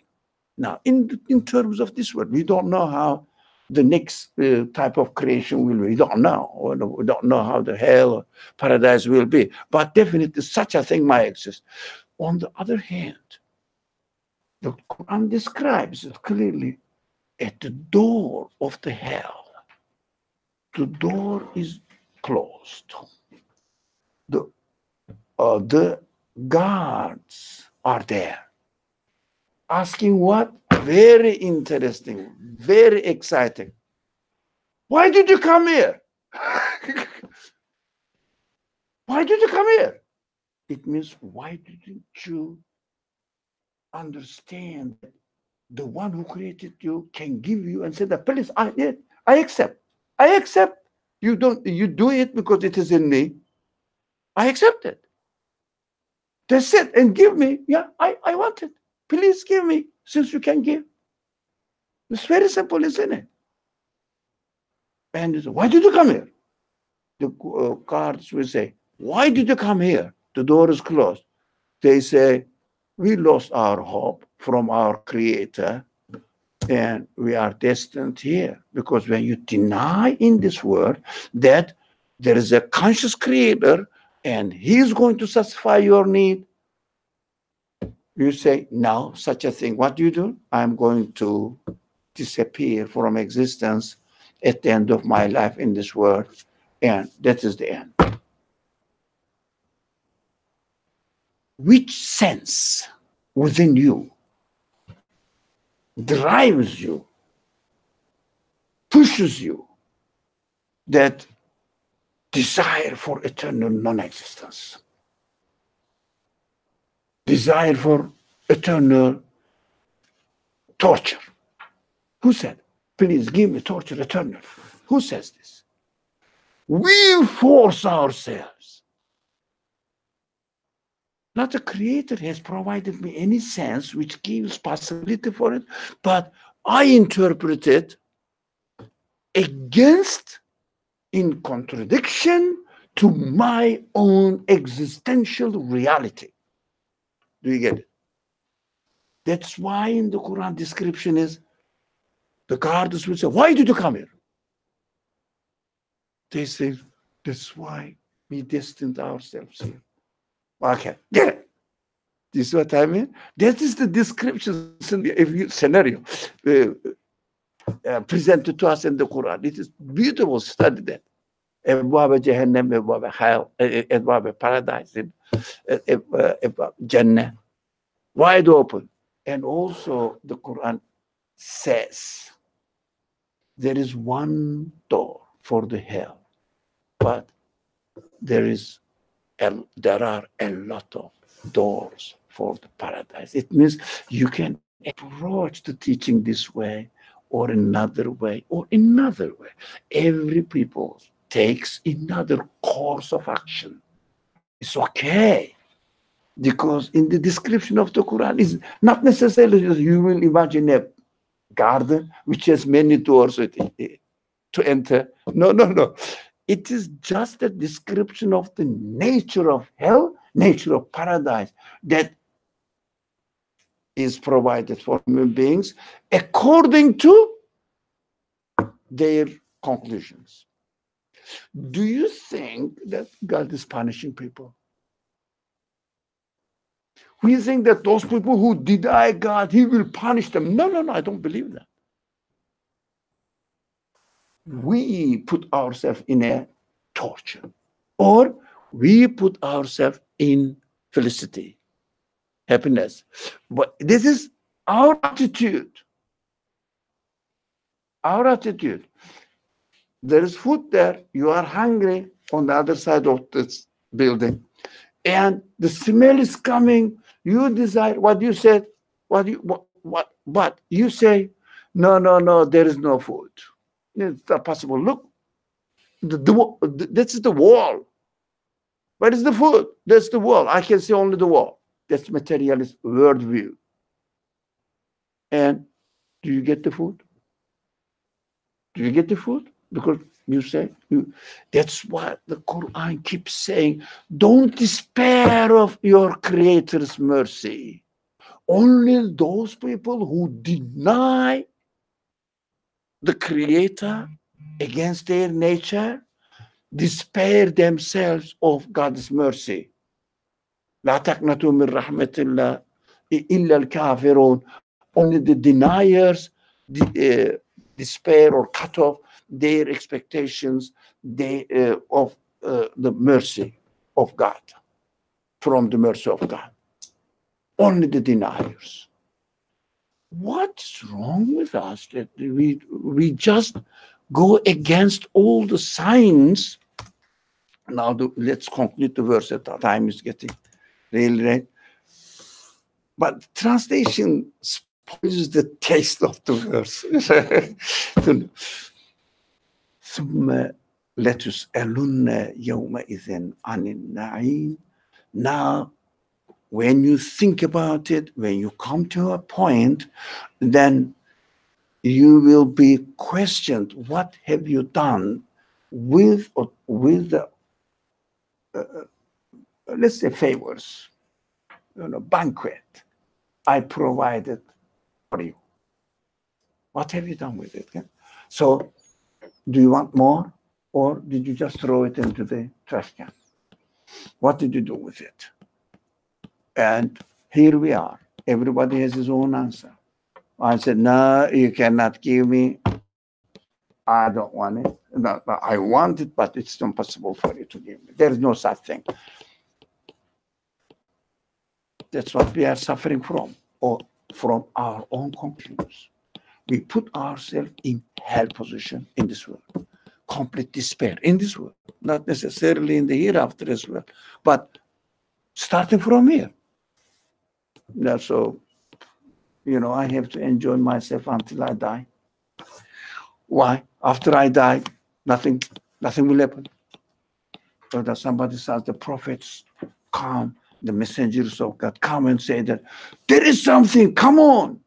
Now, in terms of this world, we don't know how the next type of creation will be. We don't know. We don't know how the hell or paradise will be. But definitely such a thing might exist. On the other hand, the Quran describes it clearly at the door of the hell. The door is closed. The guards are there. Asking what? Very interesting, very exciting. Why did you come here? Why did you come here? It means, why didn't you understand that the one who created you can give you and say that, please, I accept. I accept. You do it because it is in me. I accept it. That's it. And give me. Yeah, I want it. Please give me, since you can give. It's very simple, isn't it? And he said, why did you come here? The guards will say, why did you come here? The door is closed. They say, we lost our hope from our creator, and we are destined here. Because when you deny in this world that there is a conscious creator and he's going to satisfy your need, you say, no, such a thing. What do? I'm going to disappear from existence at the end of my life in this world, and that is the end. Which sense within you drives you, pushes you, that desire for eternal non-existence, desire for eternal torture. Who said, please give me torture eternal? Who says this? We force ourselves. Not the Creator has provided me any sense which gives possibility for it, but I interpret it against, in contradiction to my own existential reality. Do you get it? That's why in the Quran description is, the guards will say, why did you come here? They say, that's why we destined ourselves here. Okay, get it. This is what I mean? That is the description scenario presented to us in the Quran. It is beautiful, study that. Ebwab Jahannam, Ebwab Hell, Ebwab Paradise, Ebwab Jannah, wide open. And also the Quran says there is one door for the hell, but there are a lot of doors for the paradise. It means you can approach the teaching this way or another way or another way. Every people takes another course of action. It's okay, because in the description of the Quran is not necessarily you will imagine a garden which has many doors to enter. No. It is just a description of the nature of hell, nature of paradise that is provided for human beings according to their conclusions. Do you think that God is punishing people? We think that those people who deny God, He will punish them. No, I don't believe that. We put ourselves in a torture, or we put ourselves in felicity, happiness. But this is our attitude. Our attitude. There is food there. You are hungry on the other side of this building, and the smell is coming. You desire what you said. But you say, no. There is no food. It's not possible. Look, that's the wall. Where is the food? That's the wall. I can see only the wall. That's materialist worldview. And do you get the food? Do you get the food? Because you say, that's what the Quran keeps saying. Don't despair of your Creator's mercy. Only those people who deny the Creator against their nature despair themselves of God's mercy. لا تقنطوا من رحمة الله إلا الكافرون. Only the deniers despair or cut off their expectations of the mercy of God, from the mercy of God. Only the deniers. What's wrong with us that we just go against all the signs? Now let's conclude the verse. At the time is getting really late. But translation spoils the taste of the verse. ثم لتسألن يومئذ عن النعيم. Now, when you think about it, when you come to a point, then you will be questioned. What have you done with the let's say favors, banquet I provided for you? What have you done with it? Okay? So, do you want more, or did you just throw it into the trash can? What did you do with it? And here we are. Everybody has his own answer. I said, no, you cannot give me. I don't want it. No, I want it, but it's impossible for you to give me. There is no such thing. That's what we are suffering from. Or from our own conclusions. We put ourselves in hell position in this world, complete despair in this world, not necessarily in the hereafter as well, but starting from here. Now, so, I have to enjoy myself until I die. Why? After I die, nothing will happen. So that somebody says the prophets come, the messengers of God come and say that there is something, come on,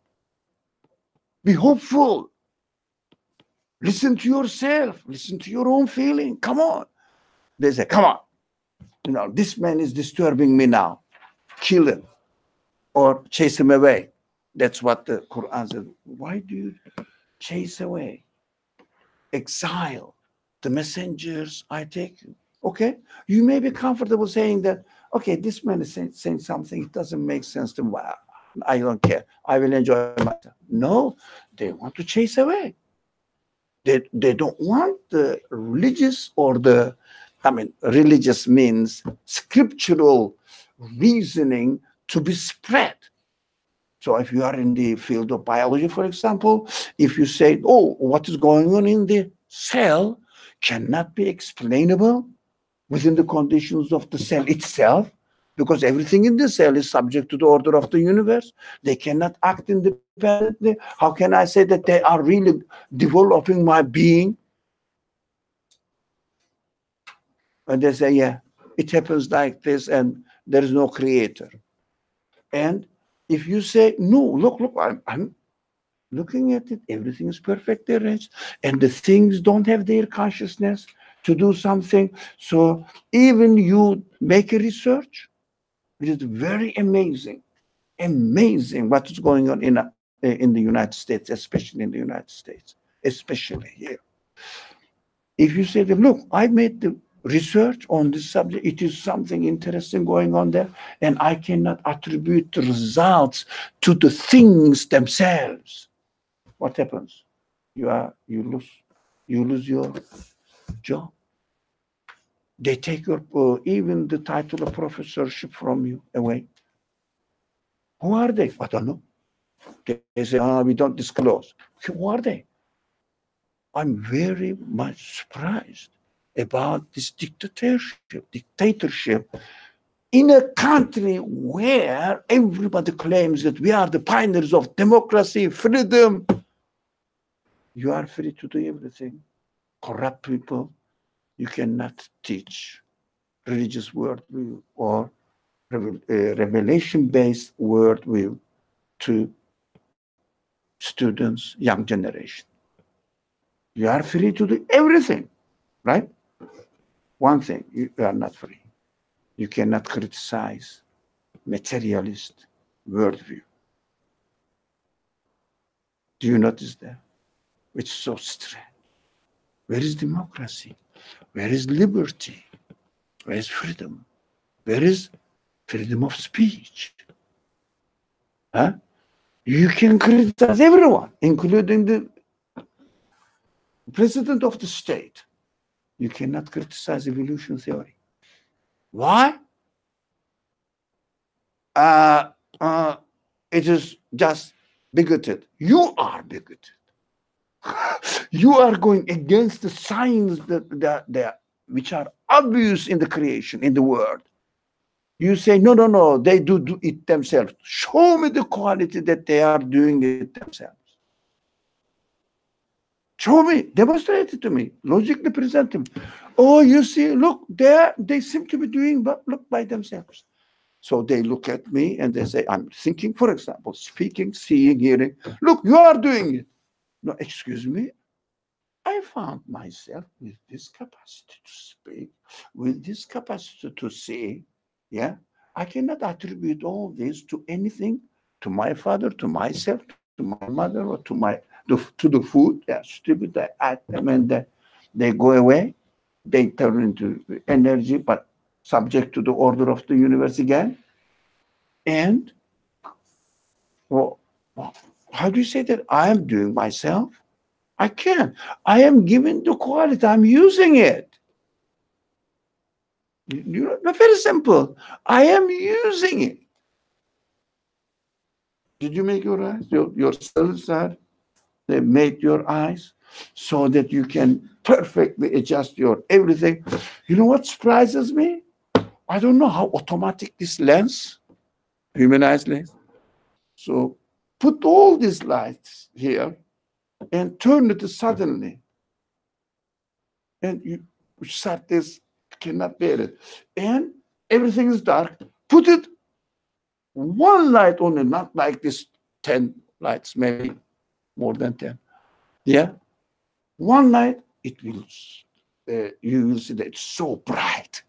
be hopeful. Listen to yourself, listen to your own feeling, come on. They say, come on, this man is disturbing me now. Kill him or chase him away. That's what the Quran says. Why do you chase away? Exile the messengers I take you. Okay, you may be comfortable saying that, okay, this man is saying something, it doesn't make sense to me. Well, I don't care. I will enjoy myself. No, they want to chase away. They don't want the religious religious means scriptural reasoning to be spread. So if you are in the field of biology, for example, if you say, oh, what is going on in the cell cannot be explainable within the conditions of the cell itself, because everything in the cell is subject to the order of the universe. They cannot act independently. How can I say that they are really developing my being? And they say, yeah, it happens like this and there is no creator. And if you say, no, look, I'm looking at it, everything is perfectly arranged, and the things don't have their consciousness to do something. So even you make a research, it is very amazing what is going on in the United States, especially in the United States, especially here. If you say that, look, I made the research on this subject, it is something interesting going on there, and I cannot attribute the results to the things themselves. What happens? You lose your job. They take your even the title of professorship from you away. Who are they? I don't know. They say, we don't disclose. Who are they? I'm very much surprised about this dictatorship in a country where everybody claims that we are the pioneers of democracy, freedom. You are free to do everything. Corrupt people, you cannot teach religious worldview or revelation-based worldview to students, young generation. You are free to do everything, right? One thing, you are not free. You cannot criticize materialist worldview. Do you notice that? It's so strange. Where is democracy? Where is liberty? Where is freedom? Where is freedom of speech? Huh? You can criticize everyone, including the president of the state. You cannot criticize evolution theory. Why? It is just bigoted. You are bigoted. You are going against the signs which are obvious in the creation, in the world. You say, no, they do it themselves. Show me the quality that they are doing it themselves. Show me, demonstrate it to me, logically present them. Oh, you see, look, they seem to be doing look by themselves. So they look at me and they say, I'm thinking, for example, speaking, seeing, hearing. Look, you are doing it. No, excuse me. I found myself with this capacity to speak, with this capacity to see. Yeah, I cannot attribute all this to anything, to my father, to myself, to my mother, or to the food. They are stupid. I act them and they go away. They turn into energy, but subject to the order of the universe again. And how do you say that I am doing myself? I can't. I am given the quality. I'm using it. Very simple. I am using it. Did you make your eyes? Your cells are, they made your eyes so that you can perfectly adjust your everything. You know what surprises me? I don't know how automatic this lens, human eyes lens. So put all these lights here and turn it suddenly. And you start this, cannot bear it. And everything is dark. Put it one light only, not like this 10 lights, maybe more than 10. Yeah? One light, it will, you will see that it's so bright.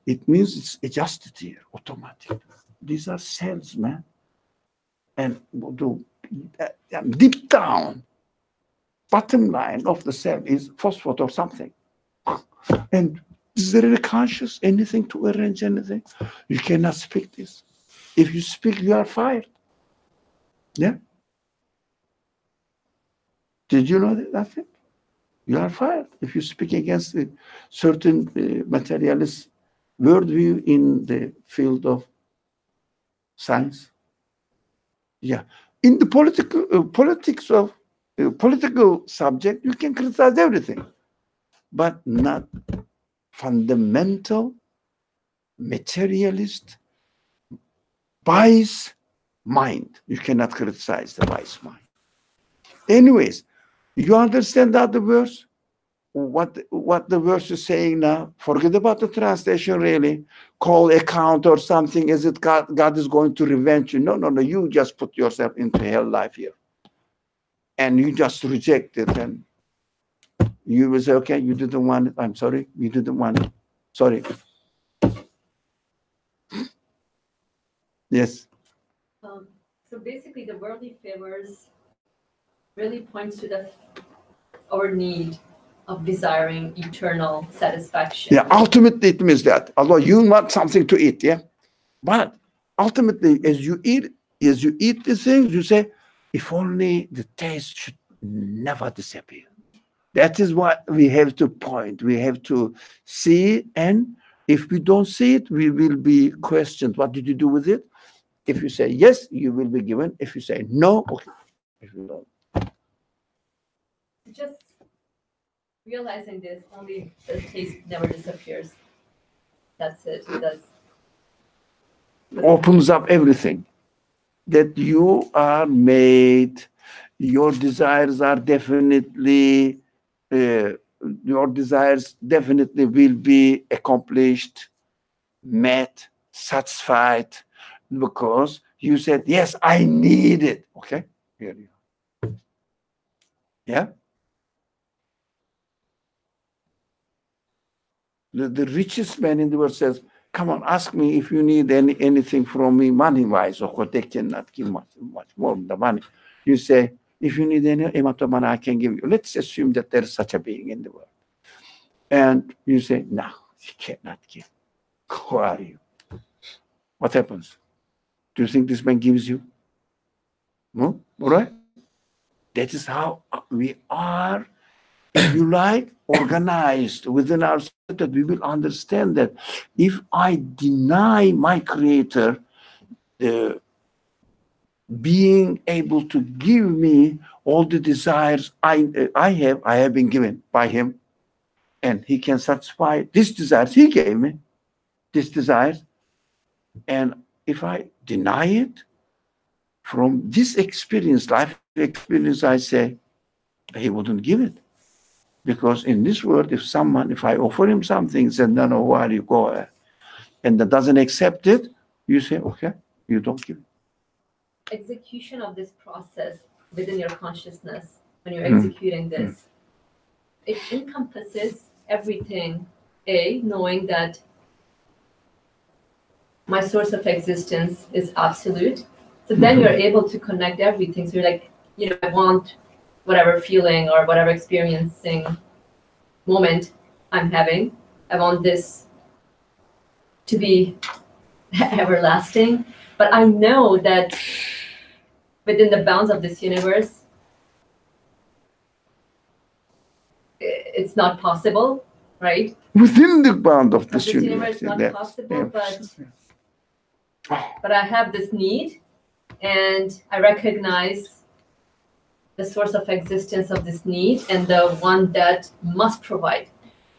It means it's adjusted here, automatic. These are cells, man. And deep down, bottom line of the cell is phosphate or something. And is there really conscious anything to arrange anything? You cannot speak this. If you speak, you are fired. Yeah? Did you know that thing? You are fired if you speak against a certain materialist worldview in the field of science. Yeah. In the politics of political subject, you can criticize everything, but not fundamental materialist bias mind. You cannot criticize the bias mind. Anyways, you understand that the verse? What the verse is saying now? Forget about the translation, really. Call account or something. Is it God is going to revenge you? No, no, no. You just put yourself into hell life here. And you just reject it. And you will say, okay, you didn't want it. I'm sorry. You didn't want it. Sorry. Yes. So basically, the worldly favors really points to our need of desiring eternal satisfaction. Yeah, ultimately it means that. Although you want something to eat, yeah? But ultimately, as you eat the things, you say, if only the taste should never disappear. That is what we have to point. We have to see, and if we don't see it, we will be questioned. What did you do with it? If you say yes, you will be given. If you say no, okay. If you don't. Just realizing this, only the taste never disappears. That's it. It does. Opens up everything. That you are made, your desires are definitely, your desires definitely will be accomplished, met, satisfied, because you said, yes, I need it. Okay? Here you are. Yeah? The richest man in the world says, come on, ask me if you need anything from me money-wise. Of course, they cannot give much more than the money. You say, if you need any amount of money, I can give you. Let's assume that there is such a being in the world. And you say, no, you cannot give. Who are you? What happens? Do you think this man gives you? No? All right? That is how we are, if you like, organized within ourselves, that we will understand that if I deny my creator being able to give me all the desires I have been given by him, and he can satisfy these desires he gave me, these desires, and if I deny it from this experience, life experience, I say he wouldn't give it. Because in this world, if I offer him something, said, no, no, where you go, and that doesn't accept it, you say, okay, you don't give it. Execution of this process within your consciousness, when you're executing this, it encompasses everything. Knowing that my source of existence is absolute. So then you're able to connect everything. So you're like, I want whatever feeling or whatever experiencing moment I'm having. I want this to be everlasting. But I know that within the bounds of this universe, it's not possible, right? Within the bound of this universe, not possible, but I have this need and I recognize the source of existence of this need and the one that must provide.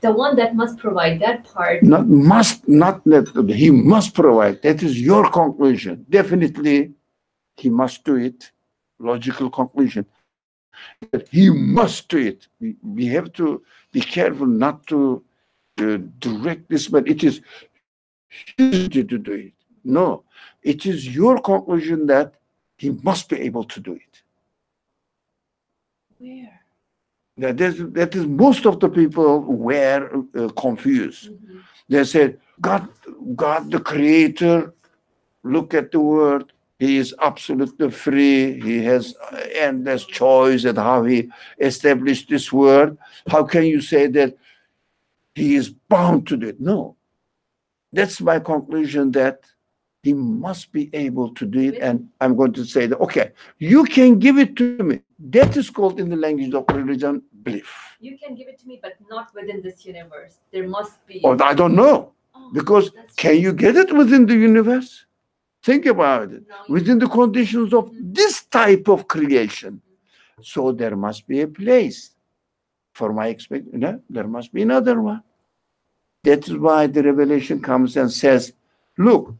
The one that must provide, that part. Not must, not that he must provide. That is your conclusion. Definitely, he must do it. Logical conclusion. But he must do it. We have to be careful not to direct this, but it is his duty to do it. No, it is your conclusion that he must be able to do it. Where? That is most of the people were confused. Mm-hmm. They said, God the creator, look at the word. He is absolutely free. He has endless choice at how he established this word. How can you say that he is bound to do it? No. That's my conclusion, that he must be able to do it. And I'm going to say that, okay, you can give it to me. That is called in the language of religion, belief. You can give it to me, but not within this universe. There must be. Or I don't know. Oh, Because that's can true. you get it within the universe? Think about it. No, Within the conditions of this type of creation. So there must be a place for my expectation. There must be another one. That is why the revelation comes and says, look,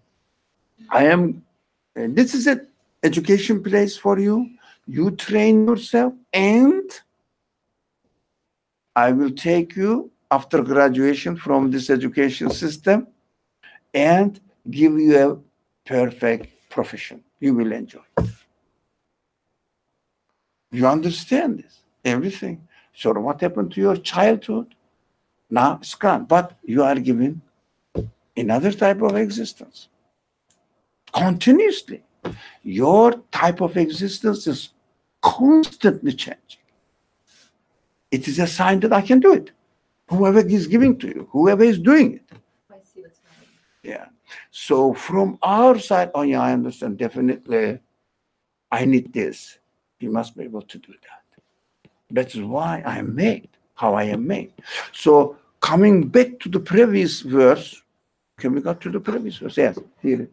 this is an education place for you. You train yourself, and I will take you after graduation from this education system and give you a perfect profession. You will enjoy. You understand this, everything. So what happened to your childhood? Now it's gone. But you are given another type of existence. Continuously. Your type of existence is constantly changing. It is a sign that I can do it. Whoever is giving to you, whoever is doing it. I see what's happening. Yeah. So from our side, oh yeah, I understand. Definitely, I need this. You must be able to do that. That is why I am made, how I am made. So coming back to the previous verse, can we go to the previous verse? Yes, here.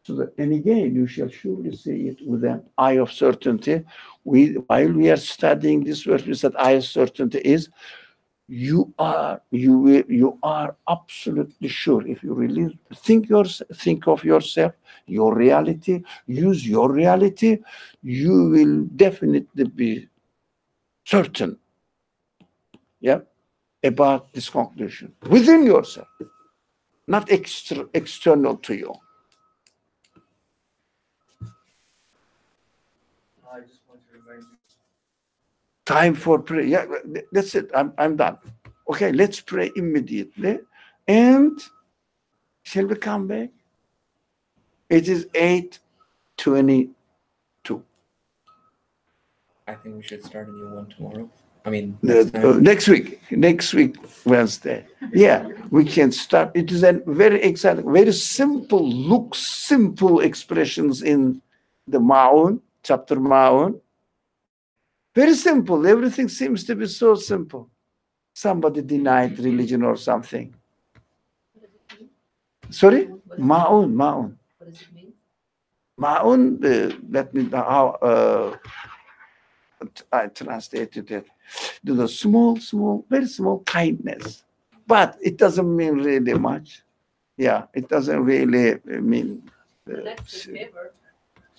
So that, and again, you shall surely see it with an eye of certainty. While we are studying this verse, we said eye of certainty is you are absolutely sure. If you really think of yourself, your reality, use your reality, you will definitely be certain, yeah, about this conclusion within yourself, not external to you. I just want to remind you. Time for prayer. Yeah, that's it. I'm done. Okay, let's pray immediately. And shall we come back? It is 8:22. I think we should start a new one tomorrow. I mean, Next week, Wednesday. Yeah, we can start. It is a very exciting, very simple expressions in the Ma'un, chapter Ma'un. Very simple. Everything seems to be so simple. Somebody denied religion or something. What does it mean? Sorry? What does it Ma'un. What does it mean? Ma'un, that means how I translated it. The small, very small kindness. But it doesn't mean really much. Yeah, it doesn't really mean. Connects with favor.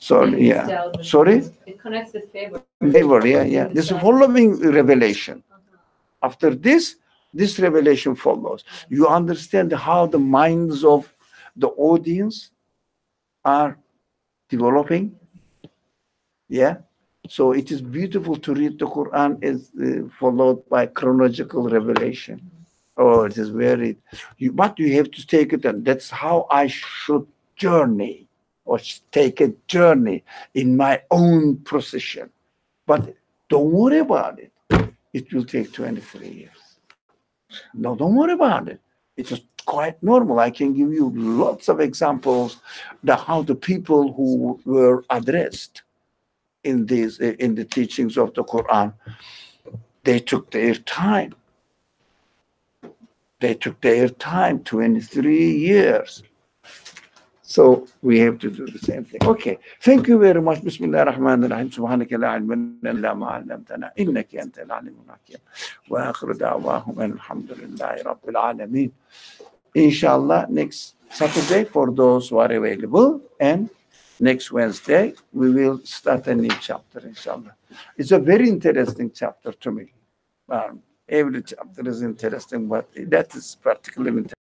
Sorry, yeah. Style with Sorry? favor. It connects with favor. Favor, yeah. This is following revelation. After this revelation follows. You understand how the minds of the audience are developing. Yeah. So it is beautiful to read the Quran as followed by chronological revelation. Oh, it is very. But you have to take it, and that's how I should journey or take a journey in my own procession. But don't worry about it. It will take 23 years. No, don't worry about it. It's just quite normal. I can give you lots of examples of how the people who were addressed in the teachings of the Quran, they took their time. They took their time, 23 years. So we have to do the same thing. Okay. Thank you very much. Bismillah ar-Rahman ar-Rahim. Subhanaka la ilma lana illa ma 'allamtana innaka antal alimul hakim. Wa akhiru da'wahum alhamdulillahi rabbil alamin. Inshallah, next Saturday for those who are available, and next Wednesday we will start a new chapter. Inshallah, it's a very interesting chapter to me. Every chapter is interesting, but that is particularly interesting.